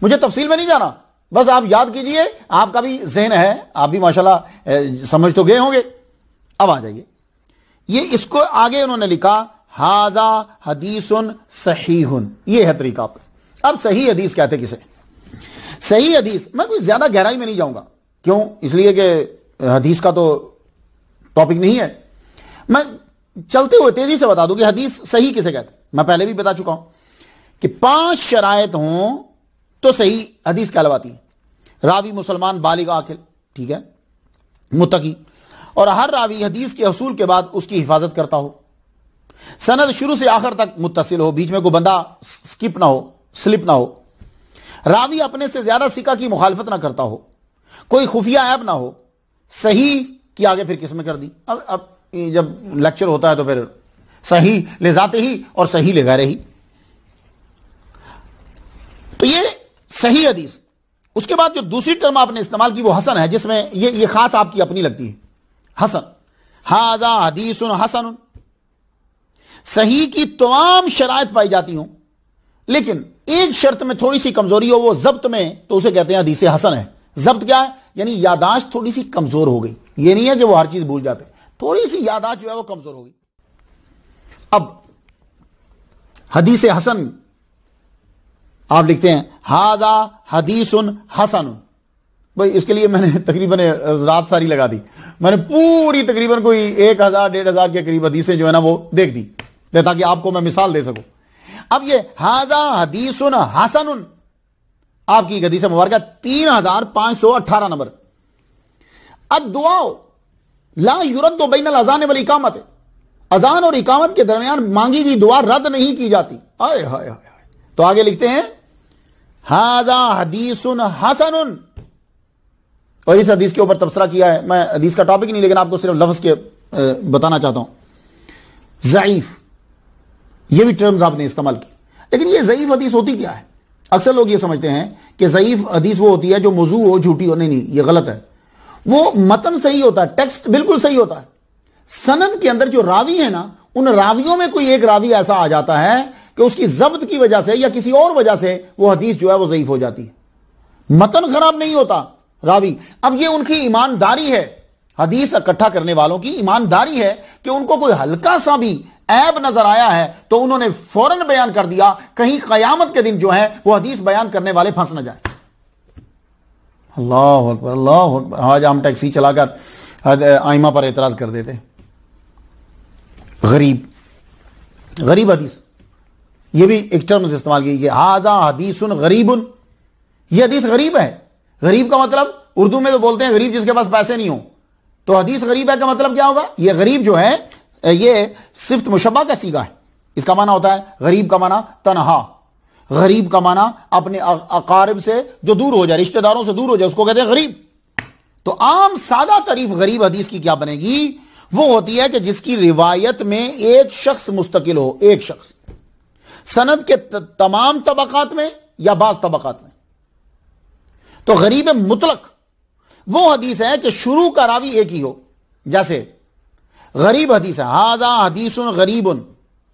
مجھے تفصیل میں نہیں جانا، بس آپ یاد کیجئے، آپ کا بھی ذہن ہے، آپ بھی ماشاءاللہ سمجھ تو گئے ہوں گے. اب آ جائیے، یہ اس کو آگے انہوں نے لکھا ھذا حدیث صحیح. یہ ہے طریقہ. اب صحیح حدیث کہتے کسے؟ صحیح حدیث میں کوئی زیادہ گہرائی میں نہیں جاؤں گا. کیوں؟ اس لیے کہ حدیث کا تو ٹاپک نہیں ہے. میں چلتے ہوئے تیزی سے بتا دوں کہ حدیث صحیح کسے کہتے ہیں. میں پہلے بھی بتا چکا ہوں کہ 5 شرائط ہوں تو صحیح حدیث کہلواتی ہے. راوی مسلمان بالغ عاقل، ٹھیک ہے، متقی، اور ہر راوی حدیث کے حصول کے بعد اس کی حفاظت کرتا ہو. سند شروع سے آخر تک متصل ہو، بیچ میں کوئی بندہ سکپ نہ ہو، سلپ نہ ہو. راوی اپنے سے زیادہ ثقہ کی مخالفت نہ کرتا ہو، کوئی خفیہ عیب نہ ہو. صحیح کی آگے پھر کس میں کر دی؟ اب جب لیکچر ہوتا ہے تو پھر صحیح لے ذاتے ہی اور صحیح لے غیرہ ہی. تو یہ صحیح حدیث. اس کے بعد جو دوسری ٹرم آپ نے استعمال کی وہ حسن ہے، جس میں یہ خاص آپ کی اپنی لگتی ہے. حسن، ھذا حدیث حسن. صحیح کی تمام شرائط پائی جاتی ہوں، لیکن ایک شرط میں تھوڑی سی کمزوری ہو، وہ ضبط میں، تو اسے کہتے ہیں حدیث حسن ہے. ضبط کیا ہے؟ یعنی یاداشت تھوڑی سی کمزور ہو گئی. یہ نہیں ہے کہ وہ ہر چیز بھول جاتے، تھوڑی سی یاداشت جو ہے وہ کمزور ہو گئی. اب حدیث حسن آپ لکھتے ہیں ھذا حدیث حسن. بھائی اس کے لیے میں نے تقریباً رات ساری لگا دی. میں نے پوری تقریباً کوئی 1000-1500 کے قریب حدیثیں جو ہے نا وہ دیکھ دی تاکہ آپ کو میں مثال دے سکوں. اب یہ ھذا حدیث حسن آپ کی حدیث مبارکہ 3518 نمبر. الدعاء لا يرد بین الاذان والاقامت، اذان اور اقامت کے درمیان مانگی گئی دعا رد نہیں کی جاتی. آئے ہائے ہائے. تو آگے لکھتے ہیں ھذا حدیث حسن. اور اس حدیث کے اوپر تبصرہ کیا ہے. میں حدیث کا ٹاپک نہیں، لیکن آپ کو صرف لفظ کے بتانا چاہتا ہوں. ضعیف، یہ بھی ٹرمز آپ نے استعمال کی. لیکن یہ ضعیف حدیث ہوتی کیا ہے؟ اکثر لوگ یہ سمجھتے ہیں کہ ضعیف حدیث وہ ہوتی ہے جو موضوع ہو، جھوٹی ہو. نہیں، یہ غلط ہے. وہ متن صحیح ہوتا ہے، ٹیکسٹ بالکل صحیح ہوتا ہے. سند کے اندر جو راوی ہے نا، ان راویوں میں کوئی ایک راوی ایسا آ جاتا ہے کہ اس کی ضبط کی وجہ سے یا کسی اور وجہ سے وہ حدیث جو ہے وہ ضعیف ہو جاتی ہے. متن خراب نہیں ہوتا راوی. اب یہ ان کی ایمانداری ہے، حدیث اکٹھا کرنے والوں کی ایمانداری ہے کہ ان کو کوئی ہلکا سا بھی عیب نظر آیا ہے تو انہوں نے فوراً بیان کر دیا، کہیں قیامت کے دن جو ہے وہ حدیث بیان کرنے والے پھنس نہ جائیں. اللہ اکبر، اللہ اکبر. آج ہم ٹیکسی چلا کر آئمہ پر اعتراض کر دیتے. غریب حدیث، یہ بھی ایک ٹرم استعمال کی کہ ھذا حدیث غریب. یہ حدیث غریب ہے. غریب کا مطلب اردو میں تو بولتے ہیں غریب جس کے پاس پیسے نہیں ہوں. تو حدیث غریب ہے کا مطلب کیا ہوگا؟ یہ غریب جو ہے یہ صفت مشبہ کا صیغہ ہے. اس کا معنی ہوتا ہے غریب کا معنی تنہا، غریب کا معنی اپنے اقارب سے جو دور ہو جائے، رشتہ داروں سے دور ہو جائے، اس کو کہتے ہیں غریب. تو عام سادہ تعریف غریب حدیث کی کیا بنے گی؟ وہ ہوتی ہے کہ جس کی روایت میں ایک شخص مستقل ہو، ایک شخص سند کے تمام طبقات میں یا بعض طبقات میں. تو غریب مطلق وہ حدیث ہے کہ شروع کا راوی ایک ہی ہو. جیسے غریب حدیث ہے ھذا حدیث غریب.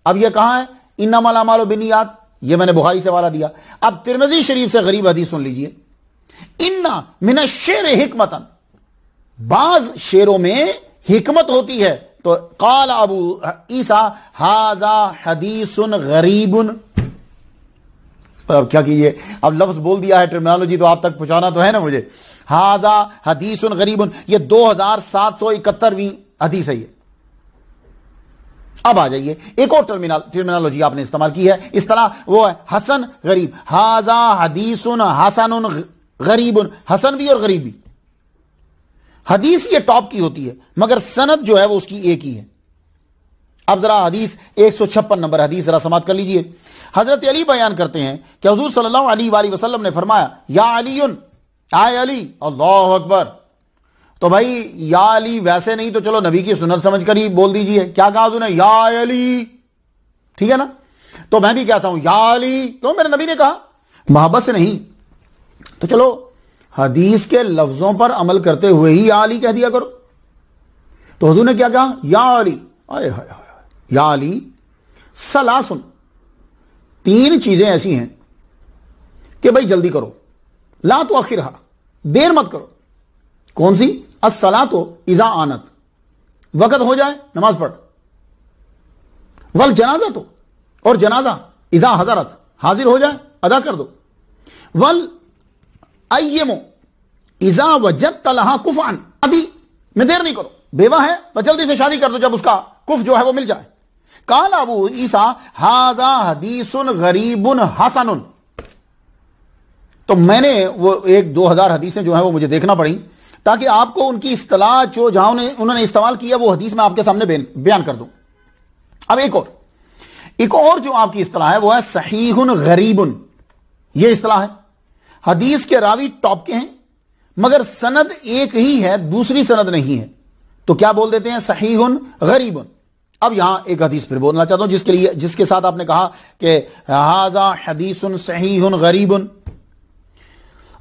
اب یہ کہاں ہے؟ انما الاعمال بالنیات، یہ میں نے بخاری سے حوالہ دیا. اب ترمذی شریف سے غریب حدیث سن لیجئے. ان من الشعر حکمتا، بعض شعروں میں حکمت ہوتی ہے. تو قال ابو عیسیٰ ھذا حدیث غریب. اب کیا کیجئے، اب لفظ بول دیا ہے، ٹرمینالوجی تو آپ تک پہنچانا تو ہے نا مجھے. ھذا حدیث غریب، یہ 2771ویں حدیث ہے. یہ اب آ جائیے، ایک اور ٹرمینالوجی آپ نے استعمال کی ہے، اصطلاح وہ ہے حسن غریب. ھذا حدیث حسن غریب، حسن بھی اور غریب بھی. حدیث یہ ٹاپ کی ہوتی ہے مگر سند جو ہے وہ اس کی ایک ہی ہے. اب ذرا حدیث 156 نمبر حدیث ذرا سماعت کر لیجئے. حضرت علی بیان کرتے ہیں کہ حضور صلی اللہ علیہ وآلہ وسلم نے فرمایا یا علی، آئے علی، اللہ اکبر. تو بھائی یا علی ویسے نہیں تو چلو نبی کی سنت سمجھ کر ہی بول دیجئے. کیا کہا حضور نے؟ یا علی. ٹھیک ہے نا؟ تو میں بھی کہتا ہوں یا علی، کیوں؟ میرے نبی نے کہا، محبت سے نہیں. تو چلو حدیث کے لفظوں پر عمل کرتے ہوئے ہی یا علی کہہ دیا کرو. تو حضور نے کیا کہا؟ یا علی. آئے ہائے ہائے، یا علی سلاسن، 3 چیزیں ایسی ہیں کہ بھائی جلدی کرو، لا تؤخرھا، دیر مت کرو. کون سی؟ الصلاۃ اذا آنت، وقت ہو جائے نماز پڑھ. والجنازہ، اور جنازہ اذا حضرت، حاضر ہو جائے ادا کر دو. والایم اذا وجدت لها کفوا، ابھی میں دیر نہیں کرو، بیوہ ہے تو جلدی سے شادی کر دو جب اس کا کف جو ہے وہ مل جائے. قال ابو عیسیٰ ھذا حدیث غریب حسن. تو میں نے وہ 1000 حدیثیں جو ہیں وہ مجھے دیکھنا پڑیں تاکہ آپ کو ان کی اصطلاح جو جہاں انہوں نے استعمال کیا وہ حدیث میں آپ کے سامنے بیان کر دوں. اب ایک اور جو آپ کی اصطلاح ہے وہ ہے صحیح غریب. یہ اصطلاح ہے، حدیث کے راوی ٹاپ کے ہیں مگر سند ایک ہی ہے، دوسری سند نہیں ہے. تو کیا بول دیتے ہیں؟ صحیح غریب. اب یہاں ایک حدیث پھر بولنا چاہتا ہوں جس کے ساتھ آپ نے کہا کہ ھذا حدیث صحیح غریب.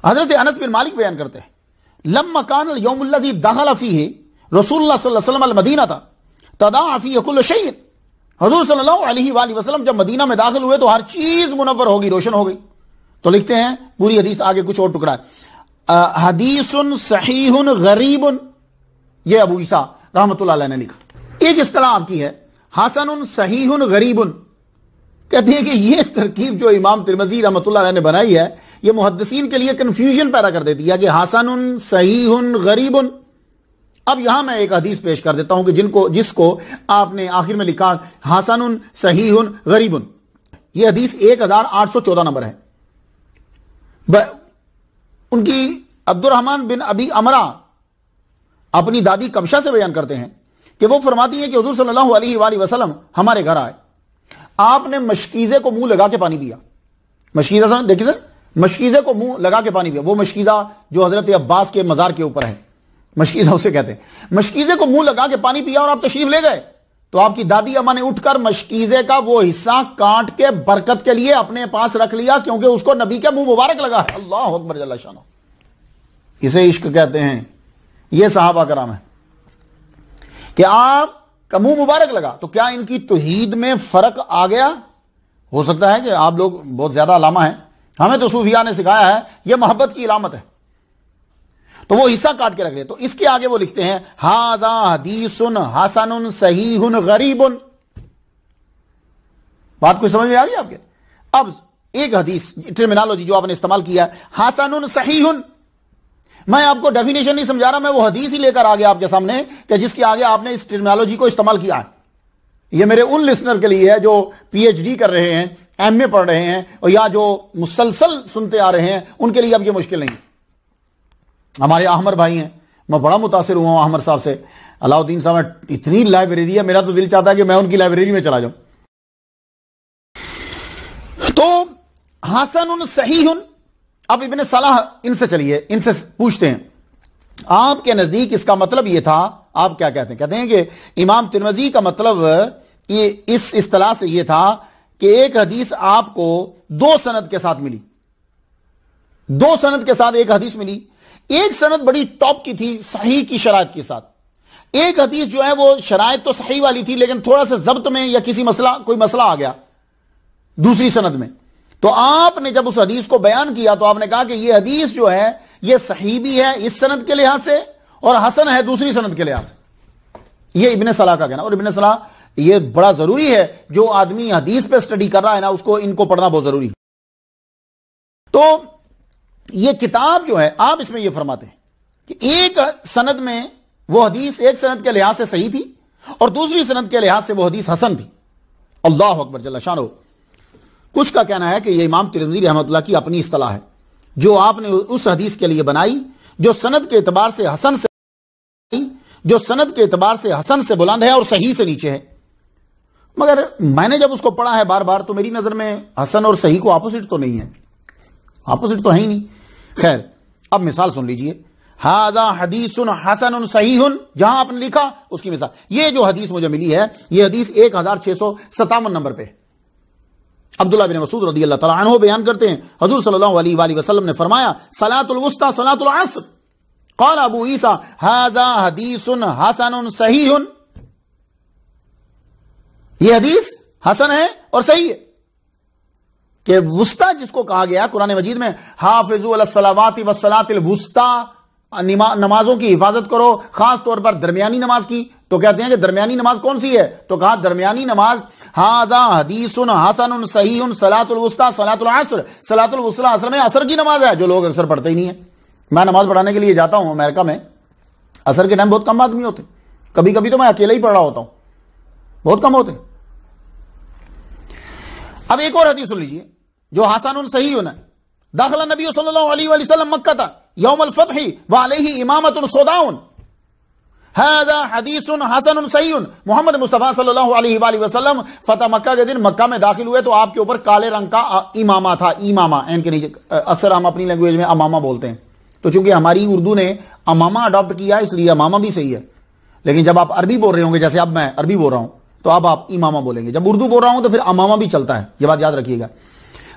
حضرت انس بن مالک بیان کرتے ہیں لما کان اليوم الذي دخل فيه رسول اللہ صلی اللہ علیہ وسلم المدینہ تداعى فيه كل شيء. حضور صلی اللہ علیہ وآلہ وسلم جب مدینہ میں داخل ہوئے تو ہر چیز منور ہوگی، روشن ہو گئی. تو لکھتے ہیں پوری حدیث آگے کچھ اور ٹکڑا ہے، حدیث صحیح غریب. یہ ابو عیسیٰ رحمۃ اللہ علیہ نے لکھا. ایک اصطلاح آپ کی ہے حسن صحیح غریب. کہتے ہیں کہ یہ ترکیب جو امام ترمذی رحمۃ اللہ علیہ نے بنائی ہے یہ محدثین کے لیے کنفیوژن پیدا کر دیتی ہے کہ حسن صحیح غریب. اب یہاں میں ایک حدیث پیش کر دیتا ہوں کہ جس کو آپ نے آخر میں لکھا حسن صحیح غریب. یہ حدیث 1814 نمبر ہے. ان کی عبد الرحمن بن ابی امرا اپنی دادی کبشہ سے بیان کرتے ہیں کہ وہ فرماتی ہیں کہ حضور صلی اللہ علیہ وآلہ وسلم ہمارے گھر آئے، آپ نے مشکیزے کو منہ لگا کے پانی پیا. مشکیزہ دیکھیں، مشکیزے کو منہ لگا کے پانی پیا. وہ مشکیزہ جو حضرت عباس کے مزار کے اوپر ہے، مشکیزہ اسے کہتے ہیں. مشکیزے کو منہ لگا کے پانی پیا اور آپ تشریف لے گئے تو آپ کی دادی اماں نے اٹھ کر مشکیزے کا وہ حصہ کاٹ کے برکت کے لیے اپنے پاس رکھ لیا کیونکہ اس کو نبی کے منہ مبارک لگا ہے. اللہ اکبر جل شانہ. اسے عشق کہتے ہیں. یہ صحابہ کرام ہے کہ آپ کا منہ مبارک لگا. تو کیا ان کی توحید میں فرق آ گیا؟ ہو سکتا ہے کہ آپ لوگ بہت زیادہ علامہ ہیں، ہمیں تو صوفیاء نے سکھایا ہے یہ محبت کی علامت ہے. تو وہ حصہ کاٹ کے رکھ لے. تو اس کے آگے وہ لکھتے ہیں ھذا حدیث حسن صحیح غریب. بات کوئی سمجھ میں آ گئی آپ کے؟ اب ایک حدیث ٹرمینالوجی جو آپ نے استعمال کیا ہے حسن صحیح، میں آپ کو ڈیفینیشن نہیں سمجھا رہا، میں وہ حدیث ہی لے کر آگے آپ کے سامنے کہ جس کے آگے آپ نے اس ٹرمینالوجی کو استعمال کیا ہے. یہ میرے ان لسنر کے لیے ہے جو پی ایچ ڈی کر رہے ہیں، ایم اے پڑھ رہے ہیں، اور یا جو مسلسل سنتے آ رہے ہیں، ان کے لیے اب یہ مشکل نہیں. ہمارے احمر بھائی ہیں، میں بڑا متاثر ہوا ہوں احمر صاحب سے. علاؤ الدین صاحب اتنی لائبریری ہے، میرا تو دل چاہتا ہے کہ میں ان کی لائبریری میں چلا جاؤں. تو حسن صحیح. اب ابن صلاح ان سے چلیے، ان سے پوچھتے ہیں آپ کے نزدیک اس کا مطلب یہ تھا، آپ کیا کہتے ہیں؟ کہتے ہیں کہ امام ترمذی کا مطلب اس اصطلاح سے یہ تھا کہ ایک حدیث آپ کو 2 سند کے ساتھ ملی، 2 سند کے ساتھ ایک حدیث ملی. ایک سند بڑی ٹاپ کی تھی صحیح کی شرائط کے ساتھ، ایک حدیث جو ہے وہ شرائط تو صحیح والی تھی لیکن تھوڑا سا ضبط میں یا کوئی مسئلہ آ گیا دوسری سند میں، تو آپ نے جب اس حدیث کو بیان کیا تو آپ نے کہا کہ یہ حدیث جو ہے یہ صحیح بھی ہے اس سند کے لحاظ سے اور حسن ہے دوسری سند کے لحاظ سے. یہ ابن صلاح کا کہنا، اور ابن صلاح یہ بڑا ضروری ہے، جو آدمی حدیث پہ سٹڈی کر رہا ہے نا اس کو ان کو پڑھنا بہت ضروری ہے. تو یہ کتاب جو ہے آپ اس میں یہ فرماتے ہیں کہ ایک سند میں وہ حدیث ایک سند کے لحاظ سے صحیح تھی اور دوسری سند کے لحاظ سے وہ حدیث حسن تھی. اللہ اکبر جل شانہ. کچھ کا کہنا ہے کہ یہ امام ترمذی رحمۃ اللہ کی اپنی اصطلاح ہے جو آپ نے اس حدیث کے لیے بنائی جو سند کے اعتبار سے حسن سے بلند ہے اور صحیح سے نیچے ہے. مگر میں نے جب اس کو پڑھا ہے بار بار تو میری نظر میں حسن اور صحیح کو اپوزٹ تو نہیں ہے، اپوزٹ تو ہے ہی نہیں. خیر اب مثال سن لیجئے، ھذا حدیث حسن صحیح، جہاں آپ نے لکھا اس کی مثال. یہ جو حدیث مجھے ملی ہے یہ حدیث 1657 نمبر پہ. عبداللہ بن مسعود رضی اللہ تعالیٰ عنہ بیان کرتے ہیں حضور صلی اللہ علیہ وآلہ وسلم نے فرمایا صلاۃ الوسطی صلاۃ العصر. قال ابو عیسیٰ ھذا حدیث حسن صحیح. یہ حدیث حسن ہے اور صحیح ہے کہ وسطی جس کو کہا گیا قرآن مجید میں حافظوا علی الصلوات والصلاۃ الوسطی، نمازوں کی حفاظت کرو، خاص طور پر درمیانی نماز کی. تو کہتے ہیں کہ درمیانی نماز کون سی ہے؟ تو کہا درمیانی نماز ھذا حدیث حسن صحیح صلاۃ الوسطی صلاۃ العصر. صلاۃ الوسطی اصل میں عصر کی نماز ہے جو لوگ اکثر پڑھتے ہی نہیں ہیں. میں نماز پڑھانے کے لیے جاتا ہوں امریکہ میں، عصر کے ٹائم بہت کم آدمی ہوتے، کبھی کبھی تو میں اکیلا ہی پڑھ رہا ہوتا ہوں، بہت کم ہوتے. اب ایک اور حدیث سن لیجئے جو حسن صحیح ہے. داخل النبی صلی اللہ علیہ وآلہ وسلم مکہ یوم الفتح وعلیہ امامۃ سوداء. ھذا حدیث حسن صحیح. محمد مصطفیٰ صلی اللہ علیہ وآلہ وسلم فتح مکہ کے دن مکہ میں داخل ہوئے تو آپ کے اوپر کالے رنگ کا امامہ تھا. امامہ این کے نیچے، اکثر ہم اپنی لینگویج میں امامہ بولتے ہیں، تو چونکہ ہماری اردو نے امامہ اڈاپٹ کیا اس لیے امامہ بھی صحیح ہے. لیکن جب آپ عربی بول رہے ہوں گے، جیسے اب میں عربی بول رہا ہوں تو اب آپ امامہ بولیں گے، جب اردو بول رہا ہوں تو پھر امامہ بھی چلتا ہے. یہ بات یاد رکھیے گا.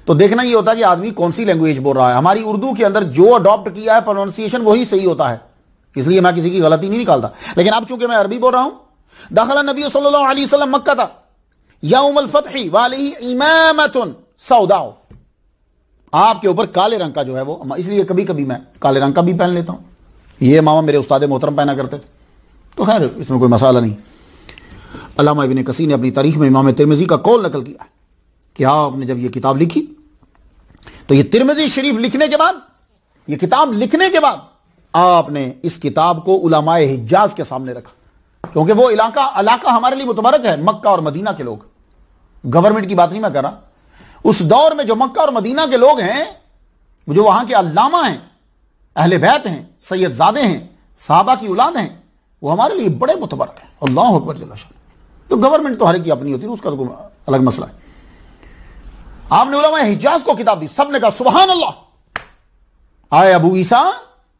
تو دیکھنا یہ ہوتا ہے کہ آدمی کون سی لینگویج بول رہا ہے. ہماری اردو کے اندر جو اڈاپٹ کیا ہے پروننسیشن وہی صحیح ہوتا ہے، اس لیے میں کسی کی غلطی نہیں نکالتا. لیکن اب چونکہ میں عربی بول رہا ہوں، داخل النبی صلی اللہ علیہ وسلم مکہ تھا یوم الفتح وعلیہ امامۃ سوداء. آپ کے اوپر کالے رنگ کا جو ہے وہ، اس لیے کبھی کبھی میں کالے رنگ کا بھی پہن لیتا ہوں. یہ امامہ میرے استاد محترم پہنا کرتے تھے، تو خیر اس میں کوئی مسئلہ نہیں. علامہ ابن کثیر نے اپنی تاریخ میں امام ترمذی کا قول نقل کیا کہ آپ نے جب یہ کتاب لکھی تو یہ ترمذی شریف لکھنے کے بعد، یہ کتاب لکھنے کے بعد آپ نے اس کتاب کو علماء حجاز کے سامنے رکھا، کیونکہ وہ علاقہ ہمارے لیے متبرک ہے. مکہ اور مدینہ کے لوگ، گورنمنٹ کی بات نہیں میں کر رہا، اس دور میں جو مکہ اور مدینہ کے لوگ ہیں، جو وہاں کے علامہ ہیں، اہل بیت ہیں، سید زادے ہیں، صحابہ کی اولاد ہیں، وہ ہمارے لیے بڑے متبرک ہیں. اللہ اکبر جل شانہ. تو گورنمنٹ تو ہر کی اپنی ہوتی ہے، اس کا تو الگ مسئلہ ہے. آپ نے علماء حجاز کو کتاب دی، سب نے کہا سبحان اللہ، آئے ابو عیسیٰ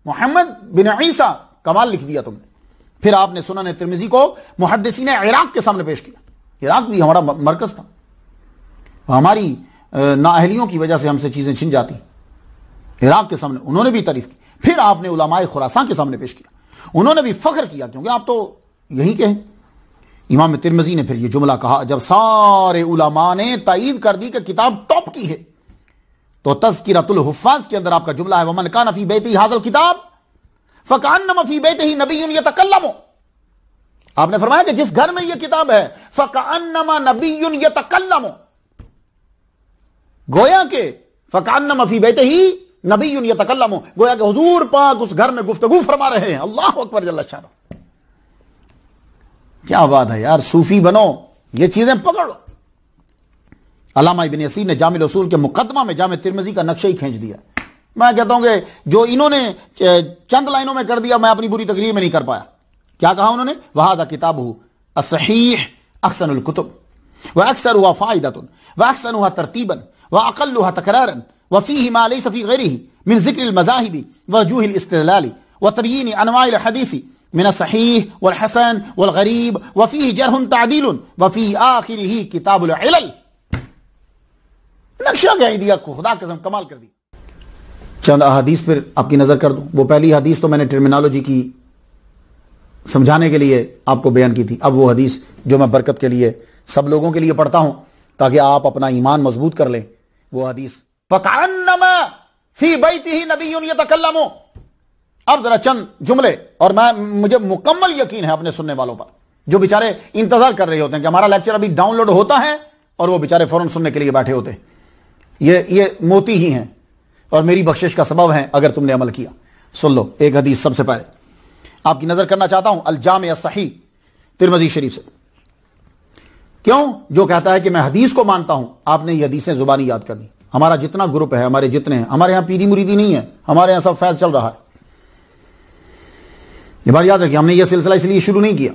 محمد بن عیسیٰ، کمال لکھ دیا تم نے. پھر آپ نے سنن ترمذی کو محدثین عراق کے سامنے پیش کیا. عراق بھی ہمارا مرکز تھا، ہماری نااہلیوں کی وجہ سے ہم سے چیزیں چھن جاتی. عراق کے سامنے انہوں نے بھی تعریف کی. پھر آپ نے علماء خراسان کے سامنے پیش کیا، انہوں نے بھی فخر کیا کیونکہ آپ تو یہی کہ ہیں. امام ترمذی نے پھر یہ جملہ کہا جب سارے علماء نے تائید کر دی کہ کتاب ٹاپ کی ہے، تو تذکرۃ الحفاظ کے اندر آپ کا جملہ ہے ومن کان فی بیتہ ھذا الکتاب فکأنما فی بیتہ نبی یتکلم. آپ نے فرمایا کہ جس گھر میں یہ کتاب ہے فکأنما نبی یتکلم، گویا کہ فکأنما فی بیتہ نبی یتکلم، گویا کہ حضور پاک اس گھر میں گفتگو فرما رہے ہیں. اللہ اکبر جل شانہ. کیا بات ہے یار، صوفی بنو، یہ چیزیں پکڑو. علامہ ابن یسیر نے جامع الاصول کے مقدمہ میں جامع ترمذی کا نقشہ ہی کھینچ دیا. میں کہتا ہوں کہ جو انہوں نے چند لائنوں میں کر دیا میں اپنی پوری تقریر میں نہیں کر پایا. کیا کہا انہوں نے؟ وَهَذَا كِتَابُهُ الصَّحِيحُ أَحْسَنُ الْكُتُبِ وَأَكْثَرُهَا فَائِدَةٌ وَأَحْسَنُهَا تَرْتِيبًا وَأَقَلُّهَا تَكْرَارًا وَفِيهِ مَا لَيْسَ فِي غَيْرِهِ مِنْ ذِكْرِ الْمَذَاهِبِ وَوُجُوهِ الْإِسْتِدْلَالِ وَتَبْيِينِ أَنْوَاعِ الْحَدِيثِ من الصحيح والحسن والغريب وفيه جرح تعديل وفي آخره كتاب العلل. نقشہ کہہ دیا، خدا قسم کمال کر دیا. چند احادیث پھر آپ کی نظر کر دوں. وہ پہلی حدیث تو میں نے ٹرمینالوجی کی سمجھانے کے لیے آپ کو بیان کی تھی. اب وہ حدیث جو میں برکت کے لیے سب لوگوں کے لیے پڑھتا ہوں تاکہ آپ اپنا ایمان مضبوط کر لیں. وہ حدیث فَكَأَنَّمَا فِي بَيْتِهِ نَبِيٌّ يَتَكَلَّمُ. اب ذرا چند جملے, اور مجھے مکمل یقین ہے اپنے سننے والوں پر جو بیچارے انتظار کر رہے ہوتے ہیں کہ ہمارا لیکچر ابھی ڈاؤن لوڈ ہوتا ہے اور وہ بیچارے فوراً سننے کے لیے بیٹھے ہوتے ہیں. یہ موتی ہی ہیں اور میری بخشش کا سبب ہے اگر تم نے عمل کیا. سن لو ایک حدیث سب سے پہلے آپ کی نظر کرنا چاہتا ہوں, الجامع الصحیح ترمذی شریف سے. کیوں؟ جو کہتا ہے کہ میں حدیث کو مانتا ہوں, آپ نے یہ حدیثیں زبانی یاد کرنی. ہمارا جتنا گروپ ہے, ہمارے جتنے ہیں, ہمارے ہاں پیری مریدی نہیں ہے, ہمارے ہاں سب فیض چل رہا ہے. یہ بات یاد رکھیے, ہم نے یہ سلسلہ اس لیے شروع نہیں کیا,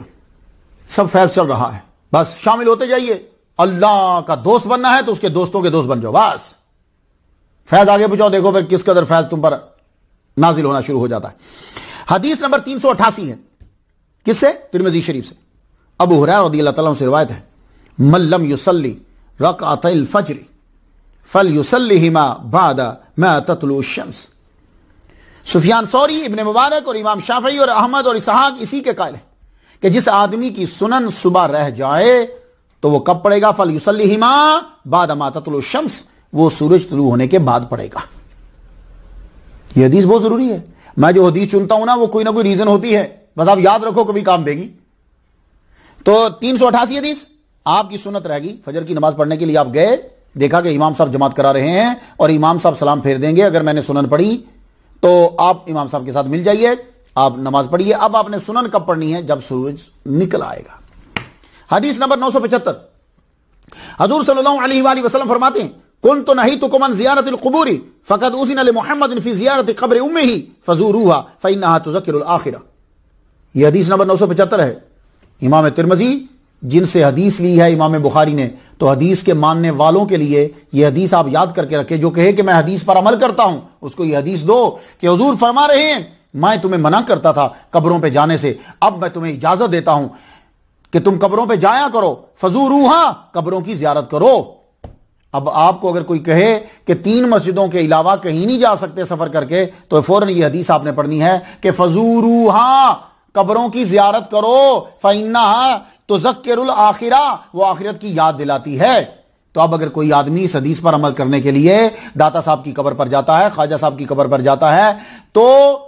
سب فیض چل رہا ہے. بس شامل ہوتے جائیے. اللہ کا دوست بننا ہے تو اس کے دوستوں کے دوست بن جاؤ, بس فیض آگے پہنچاؤ. دیکھو پھر کس قدر فیض تم پر نازل ہونا شروع ہو جاتا ہے. حدیث نمبر 388 ہے. کس سے؟ ترمذی شریف سے. ابو ہریرہ رضی اللہ تعالیٰ عنہ سے روایت ہے, من لم یصلی رکعتي الفجر فلیصلیہما بعد ما تطلع الشمس. سفیان ثوری, ابن مبارک اور امام شافعی اور احمد اور اسحاق اسی کے قائل ہیں کہ جس آدمی کی سنن صبح رہ جائے تو وہ کب پڑھے گا؟ فلیصلیہما بعد ما تطلع الشمس, وہ سورج طلوع ہونے کے بعد پڑھے گا. یہ حدیث بہت ضروری ہے. میں جو حدیث چنتا ہوں نا وہ کوئی نہ کوئی ریزن ہوتی ہے, بس آپ یاد رکھو کبھی کام دے گی. تو 388 حدیث, آپ کی سنت رہ گئی فجر کی نماز پڑھنے کے لیے, آپ گئے, دیکھا کہ امام صاحب جماعت کرا رہے ہیں اور امام صاحب سلام پھیر دیں گے. اگر میں نے سنن پڑھی تو آپ امام صاحب کے ساتھ مل جائیے, آپ نماز پڑھیے. اب آپ نے سنن کب پڑھنی ہے؟ جب سورج نکل آئے گا. حدیث نمبر 975, حضور صلی اللہ علیہ وآلہ وسلم فرماتے ہیں, کنت نہیتکم عن زیارت القبور فقد اذن لمحمد فی زیارت قبر امہ فزوروها فانها تذکر الاخرہ. یہ حدیث نمبر 975 ہے. امام ترمذی جن سے حدیث لی ہے امام بخاری نے, تو حدیث کے ماننے والوں کے لیے یہ حدیث آپ یاد کر کے رکھیں. جو کہے کہ میں حدیث پر عمل کرتا ہوں اس کو یہ حدیث دو کہ حضور فرما رہے ہیں میں تمہیں منع کرتا تھا قبروں پہ جانے سے, اب میں تمہیں اجازت دیتا ہوں کہ تم قبروں پہ جایا کرو. فزوروها, قبروں کی زیارت کرو. اب آپ کو اگر کوئی کہے کہ 3 مسجدوں کے علاوہ کہیں نہیں جا سکتے سفر کر کے, تو فوراً یہ حدیث آپ نے پڑھنی ہے کہ فزوروها, قبروں کی زیارت کرو. فإنها تذکر الآخرہ, وہ آخرت کی یاد دلاتی ہے. تو اب اگر کوئی آدمی اس حدیث پر عمل کرنے کے لیے داتا صاحب کی قبر پر جاتا ہے, خواجہ صاحب کی قبر پر جاتا ہے, تو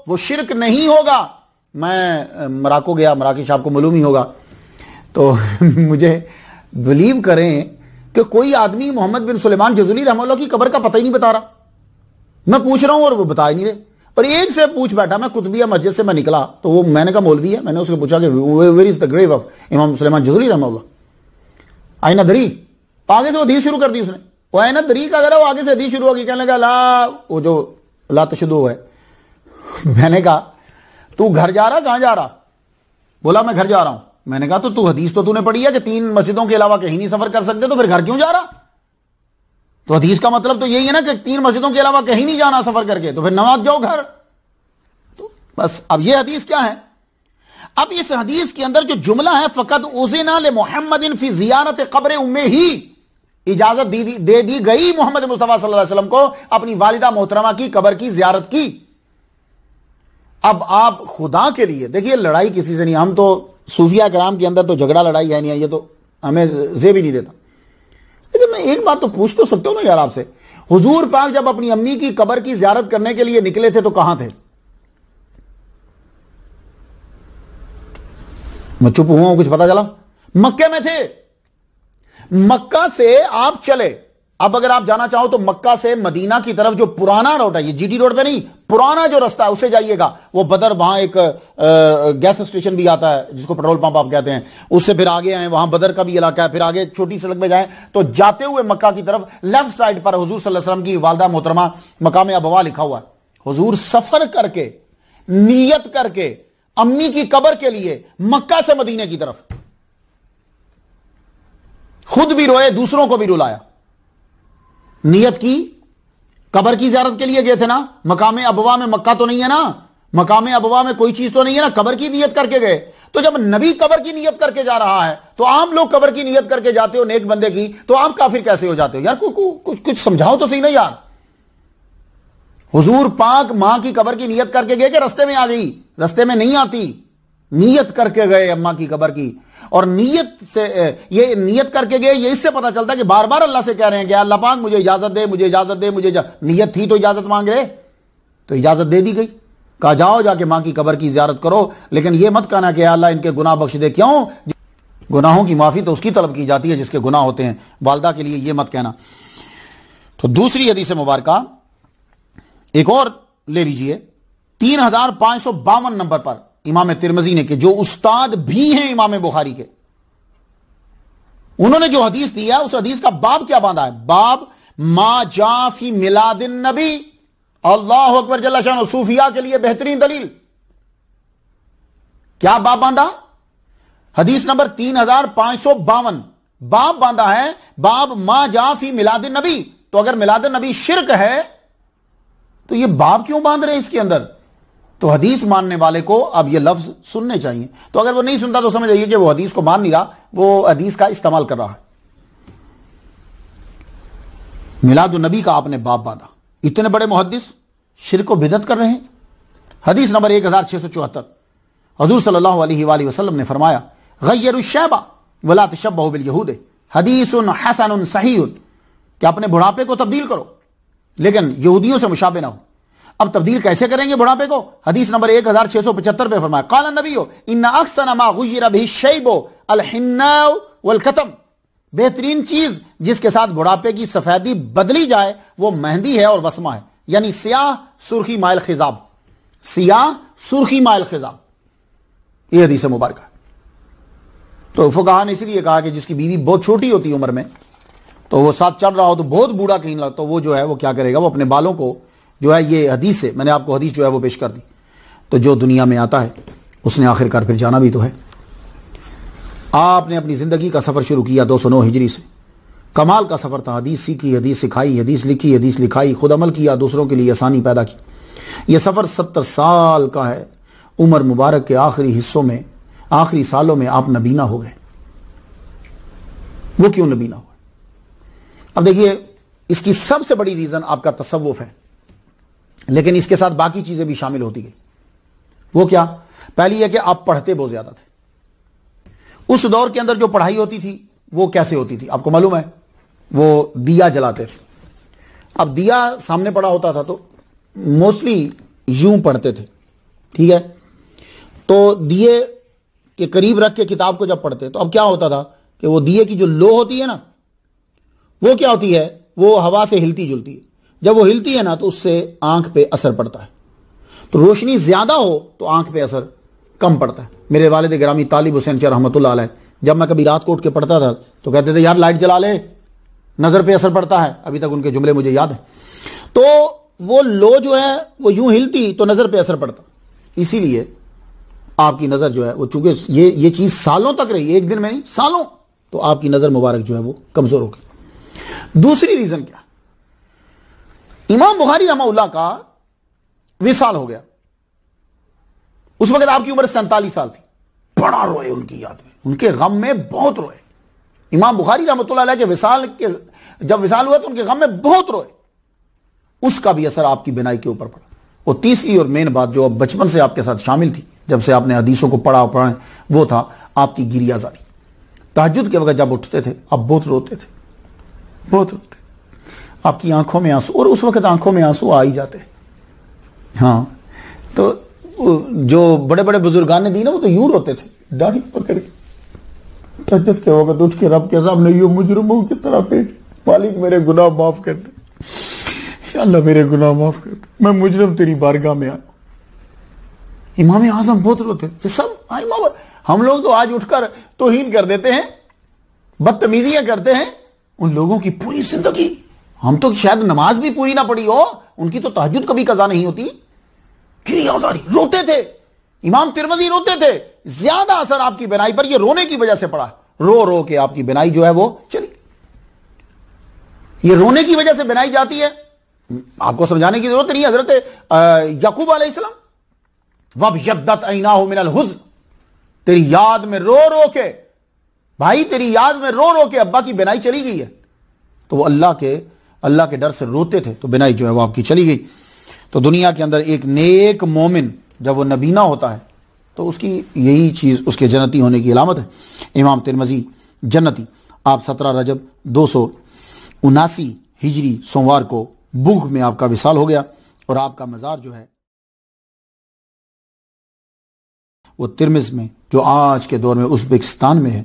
وہ شرک نہیں ہوگا. میں مراکو گیا, مراکش آپ کو معلوم ہی ہوگا, تو مجھے بلیو کریں کہ کوئی آدمی محمد بن سلیمان جزولی رحمہ اللہ کی قبر کا پتہ ہی نہیں بتا رہا. میں پوچھ رہا ہوں اور وہ بتا ہی نہیں رہے. اور ایک سے پوچھ بیٹھا, میں قطبیہ مسجد سے میں نکلا تو وہ میں نے کہا مولوی ہے, میں نے اس کو پوچھا کہ ویئر از دی گریو آف امام سلیمان جزولی رحمہ اللہ, آئینہ دری. آگے سے وہ حدیث شروع کر دی اس نے. وہ آئینہ دری کا ذرا وہ آگے سے حدیث شروع ہوگی, کہنے لگا لا, وہ جو لا تشدو ہے. میں نے کہا تو گھر جا رہا, کہاں جا رہا؟ بولا میں گھر جا رہا ہوں. میں نے کہا تو حدیث تو نے پڑھی ہے کہ 3 مسجدوں کے علاوہ کہیں نہیں سفر کر سکتے, تو پھر گھر کیوں جا رہا؟ تو حدیث کا مطلب تو یہی ہے نا کہ 3 مسجدوں کے علاوہ کہیں نہیں جانا سفر کر کے, تو پھر نماز جاؤ گھر. تو بس اب یہ حدیث کیا ہے؟ اب اس حدیث کے اندر جو جملہ ہے فقط اذن لمحمد فی زیارت قبر امہ, اجازت دے دی گئی محمد مصطفیٰ صلی اللہ علیہ وسلم کو اپنی والدہ محترمہ کی قبر کی زیارت کی. اب آپ خدا کے لیے دیکھیے, لڑائی کسی سے نہیں, ہم تو صوفیہ کرام کے اندر تو جھگڑا لڑائی ہے نہیں, یہ تو ہمیں زیب ہی نہیں دیتا. لیکن میں ایک بات تو پوچھ تو سکتا ہوں نا یار آپ سے, حضور پاک جب اپنی امی کی قبر کی زیارت کرنے کے لیے نکلے تھے تو کہاں تھے؟ میں چپ ہوا ہوں, کچھ پتا چلا؟ مکے میں تھے. مکہ سے آپ چلے, اب اگر آپ جانا چاہو تو مکہ سے مدینہ کی طرف جو پرانا روڈ ہے, یہ جی ٹی روڈ پہ نہیں, پرانا جو رستہ ہے اسے جائیے گا. وہ بدر, وہاں ایک گیس اسٹیشن بھی آتا ہے جس کو پیٹرول پمپ آپ کہتے ہیں, اس سے پھر آگے آئیں, وہاں بدر کا بھی علاقہ ہے. پھر آگے چھوٹی سڑک میں جائیں تو جاتے ہوئے مکہ کی طرف لیفٹ سائڈ پر حضور صلی اللہ علیہ وسلم کی والدہ محترمہ مقام ابوا لکھا ہوا ہے. حضور سفر کر کے, نیت کر کے امی کی قبر کے لیے مکہ سے مدینے کی طرف, خود بھی روئے, دوسروں کو بھی رلایا. نیت کی, قبر کی زیارت کے لیے گئے تھے نا. مقام ابوا میں مکہ تو نہیں ہے نا, مقام ابوا میں کوئی چیز تو نہیں ہے نا, قبر کی نیت کر کے گئے. تو جب نبی قبر کی نیت کر کے جا رہا ہے تو عام لوگ قبر کی نیت کر کے جاتے ہو نیک بندے کی, تو آپ کافر کیسے ہو جاتے ہو یار؟ کچھ سمجھاؤ تو صحیح نا یار. حضور پاک ماں کی قبر کی نیت کر کے گئے کہ رستے میں آ گئی؟ رستے میں نہیں آتی، نیت کر کے گئے اماں کی قبر کی. اور نیت سے یہ نیت کر کے گئے، یہ اس سے پتہ چلتا ہے کہ بار بار اللہ سے کہہ رہے ہیں کہ اللہ پاک مجھے اجازت دے، مجھے اجازت دے، مجھے نیت تھی تو اجازت مانگ رہے، تو اجازت دے دی گئی. کہا جاؤ جا کے ماں کی قبر کی زیارت کرو، لیکن یہ مت کہنا کہ اللہ ان کے گناہ بخش دے. کیوں؟ گناہوں کی معافی تو اس کی طلب کی جاتی ہے جس کے گناہ ہوتے ہیں. والدہ کے لیے یہ مت کہنا. تو دوسری حدیث مبارکہ ایک اور لے لیجئے، 3552 نمبر پر امام ترمذی نے، کہ جو استاد بھی ہیں امام بخاری کے، انہوں نے جو حدیث دی ہے اس حدیث کا باب کیا باندھا ہے؟ باب ما جاء فی میلاد النبی. اللہ اکبر جل شانہ، صوفیاء کے لیے بہترین دلیل. کیا باب باندھا؟ حدیث نمبر 3552 باب باندھا ہے، باب ما جاء فی میلاد النبی. تو اگر میلاد النبی شرک ہے تو یہ باب کیوں باندھ رہے ہیں اس کے اندر؟ تو حدیث ماننے والے کو اب یہ لفظ سننے چاہیے. تو اگر وہ نہیں سنتا تو سمجھ آئیے کہ وہ حدیث کو مان نہیں رہا، وہ حدیث کا استعمال کر رہا ہے. میلاد النبی کا آپ نے باب باندھا. اتنے بڑے محدث شرک و بدعت کر رہے ہیں. حدیث نمبر 1674 حضور صلی اللہ علیہ وآلہ وسلم نے فرمایا، غیر الشیبہ ولا تشبہوا بالیہود، حدیث حسن صحیح، کہ اپنے بڑھاپے کو تبدیل کرو لیکن یہودیوں سے مشابہ نہ ہو. اب تبدیل کیسے کریں گے بڑھاپے کو؟ حدیث نمبر 1675 پہ فرمایا، قال النبی ان احسن ما غیر بہ الشیب الحناء والکتم، بہترین چیز جس کے ساتھ بڑھاپے کی سفیدی بدلی جائے وہ مہندی ہے اور وسمہ ہے، یعنی سیاہ سرخی مائل خضاب، سیاہ سرخی مائل خضاب. یہ حدیث مبارکہ ہے. تو فقہاء نے اس لیے کہا کہ جس کی بیوی بہت چھوٹی ہوتی عمر میں تو وہ ساتھ چل رہا ہو تو بہت بوڑھا کہیں لگتا تو وہ جو ہے وہ کیا کرے گا، وہ اپنے بالوں کو جو ہے، یہ حدیث سے میں نے آپ کو حدیث جو ہے وہ پیش کر دی. تو جو دنیا میں آتا ہے اس نے آخر کار پھر جانا بھی تو ہے. آپ نے اپنی زندگی کا سفر شروع کیا 209 ہجری سے، کمال کا سفر تھا. حدیث سیکھی، حدیث سکھائی، حدیث لکھی، حدیث لکھائی، خود عمل کیا، دوسروں کے لیے آسانی پیدا کی. یہ سفر 70 سال کا ہے. عمر مبارک کے آخری حصوں میں، آخری سالوں میں آپ نبینا ہو گئے. وہ کیوں نبینا ہوئے؟ اب دیکھیے، اس کی سب سے بڑی ریزن آپ کا تصوف ہے، لیکن اس کے ساتھ باقی چیزیں بھی شامل ہوتی گئی. وہ کیا؟ پہلی ہے کہ آپ پڑھتے بہت زیادہ تھے. اس دور کے اندر جو پڑھائی ہوتی تھی وہ کیسے ہوتی تھی آپ کو معلوم ہے؟ وہ دیا جلاتے تھے. اب دیا سامنے پڑا ہوتا تھا تو موسٹلی یوں پڑھتے تھے، ٹھیک ہے؟ تو دیے کے قریب رکھ کے کتاب کو جب پڑھتے تو اب کیا ہوتا تھا کہ وہ دیے کی جو لو ہوتی ہے نا، وہ کیا ہوتی ہے؟ وہ ہوا سے ہلتی جلتی ہے. جب وہ ہلتی ہے نا تو اس سے آنکھ پہ اثر پڑتا ہے. تو روشنی زیادہ ہو تو آنکھ پہ اثر کم پڑتا ہے. میرے والد گرامی طالب حسین شاہ رحمۃ اللہ علیہ، جب میں کبھی رات کو اٹھ کے پڑھتا تھا تو کہتے تھے یار لائٹ جلا لے، نظر پہ اثر پڑتا ہے. ابھی تک ان کے جملے مجھے یاد ہیں. تو وہ لو جو ہے وہ یوں ہلتی تو نظر پہ اثر پڑتا. اسی لیے آپ کی نظر جو ہے وہ، چونکہ یہ چیز سالوں تک رہی، ایک دن میں نہیں، سالوں، تو آپ کی نظر مبارک جو ہے وہ کمزور ہو گئی. دوسری ریزن کیا؟ امام بخاری رحمہ اللہ کا وصال ہو گیا. اس وقت آپ کی عمر 47 سال تھی. بڑا روئے ان کی یاد میں، ان کے غم میں بہت روئے. امام بخاری رحمۃ اللہ علیہ کے جب وصال ہوا تو ان کے غم میں بہت روئے. اس کا بھی اثر آپ کی بینائی کے اوپر پڑا. اور تیسری اور مین بات جو بچپن سے آپ کے ساتھ شامل تھی، جب سے آپ نے حدیثوں کو پڑھا، وہ تھا آپ کی گریہ زاری. تہجد کے وقت جب اٹھتے تھے آپ بہت روتے تھے، بہت روتے. آپ کی آنکھوں میں آنسو، اور اس وقت آنکھوں میں آنسو آ ہی جاتے. ہاں، تو جو بڑے بڑے بزرگان نے دی نا وہ تو یوں روتے تھے، داڑھی پکڑ کے تہجد کے وقت اٹھ کے رب کے سامنے یوں مجرموں کی طرح پیٹ، مالک میرے گناہ معاف کر دے، یا اللہ میرے گناہ معاف کر دے، میں مجرم تیری بارگاہ میں آیا. امام اعظم بہت روتے تھے. سب ہم لوگ تو آج اٹھ کر توہین کر دیتے ہیں، بدتمیزیاں کرتے ہیں. ان لوگوں کی پوری زندگی، ہم تو شاید نماز بھی پوری نہ پڑی ہو، ان کی تو تہجد کبھی قضا نہیں ہوتی. گریہ زاری، روتے تھے. امام ترمذی روتے تھے. زیادہ اثر آپ کی بینائی پر یہ رونے کی وجہ سے پڑا. رو رو کے آپ کی بینائی جو ہے وہ چلی. یہ رونے کی وجہ سے بینائی جاتی ہے. آپ کو سمجھانے کی ضرورت نہیں. حضرت یعقوب علیہ السلام، وَابْيَضَّتْ عَيْنَاهُ مِنَ الْحُزْنِ، تیری یاد میں رو رو کے، بھائی تیری یاد میں رو رو کے ابا کی بینائی چلی گئی ہے. تو وہ اللہ کے ڈر سے روتے تھے تو بینائی جو ہے وہ آپ کی چلی گئی. تو دنیا کے اندر ایک نیک مومن جب وہ نبینا ہوتا ہے تو اس کی یہی چیز اس کے جنتی ہونے کی علامت ہے۔ امام ترمذی جنتی، آپ 17 رجب 279 ہجری سوموار کو بوغ میں آپ کا وصال ہو گیا، اور آپ کا مزار جو ہے وہ ترمز میں، جو آج کے دور میں ازبکستان میں ہے۔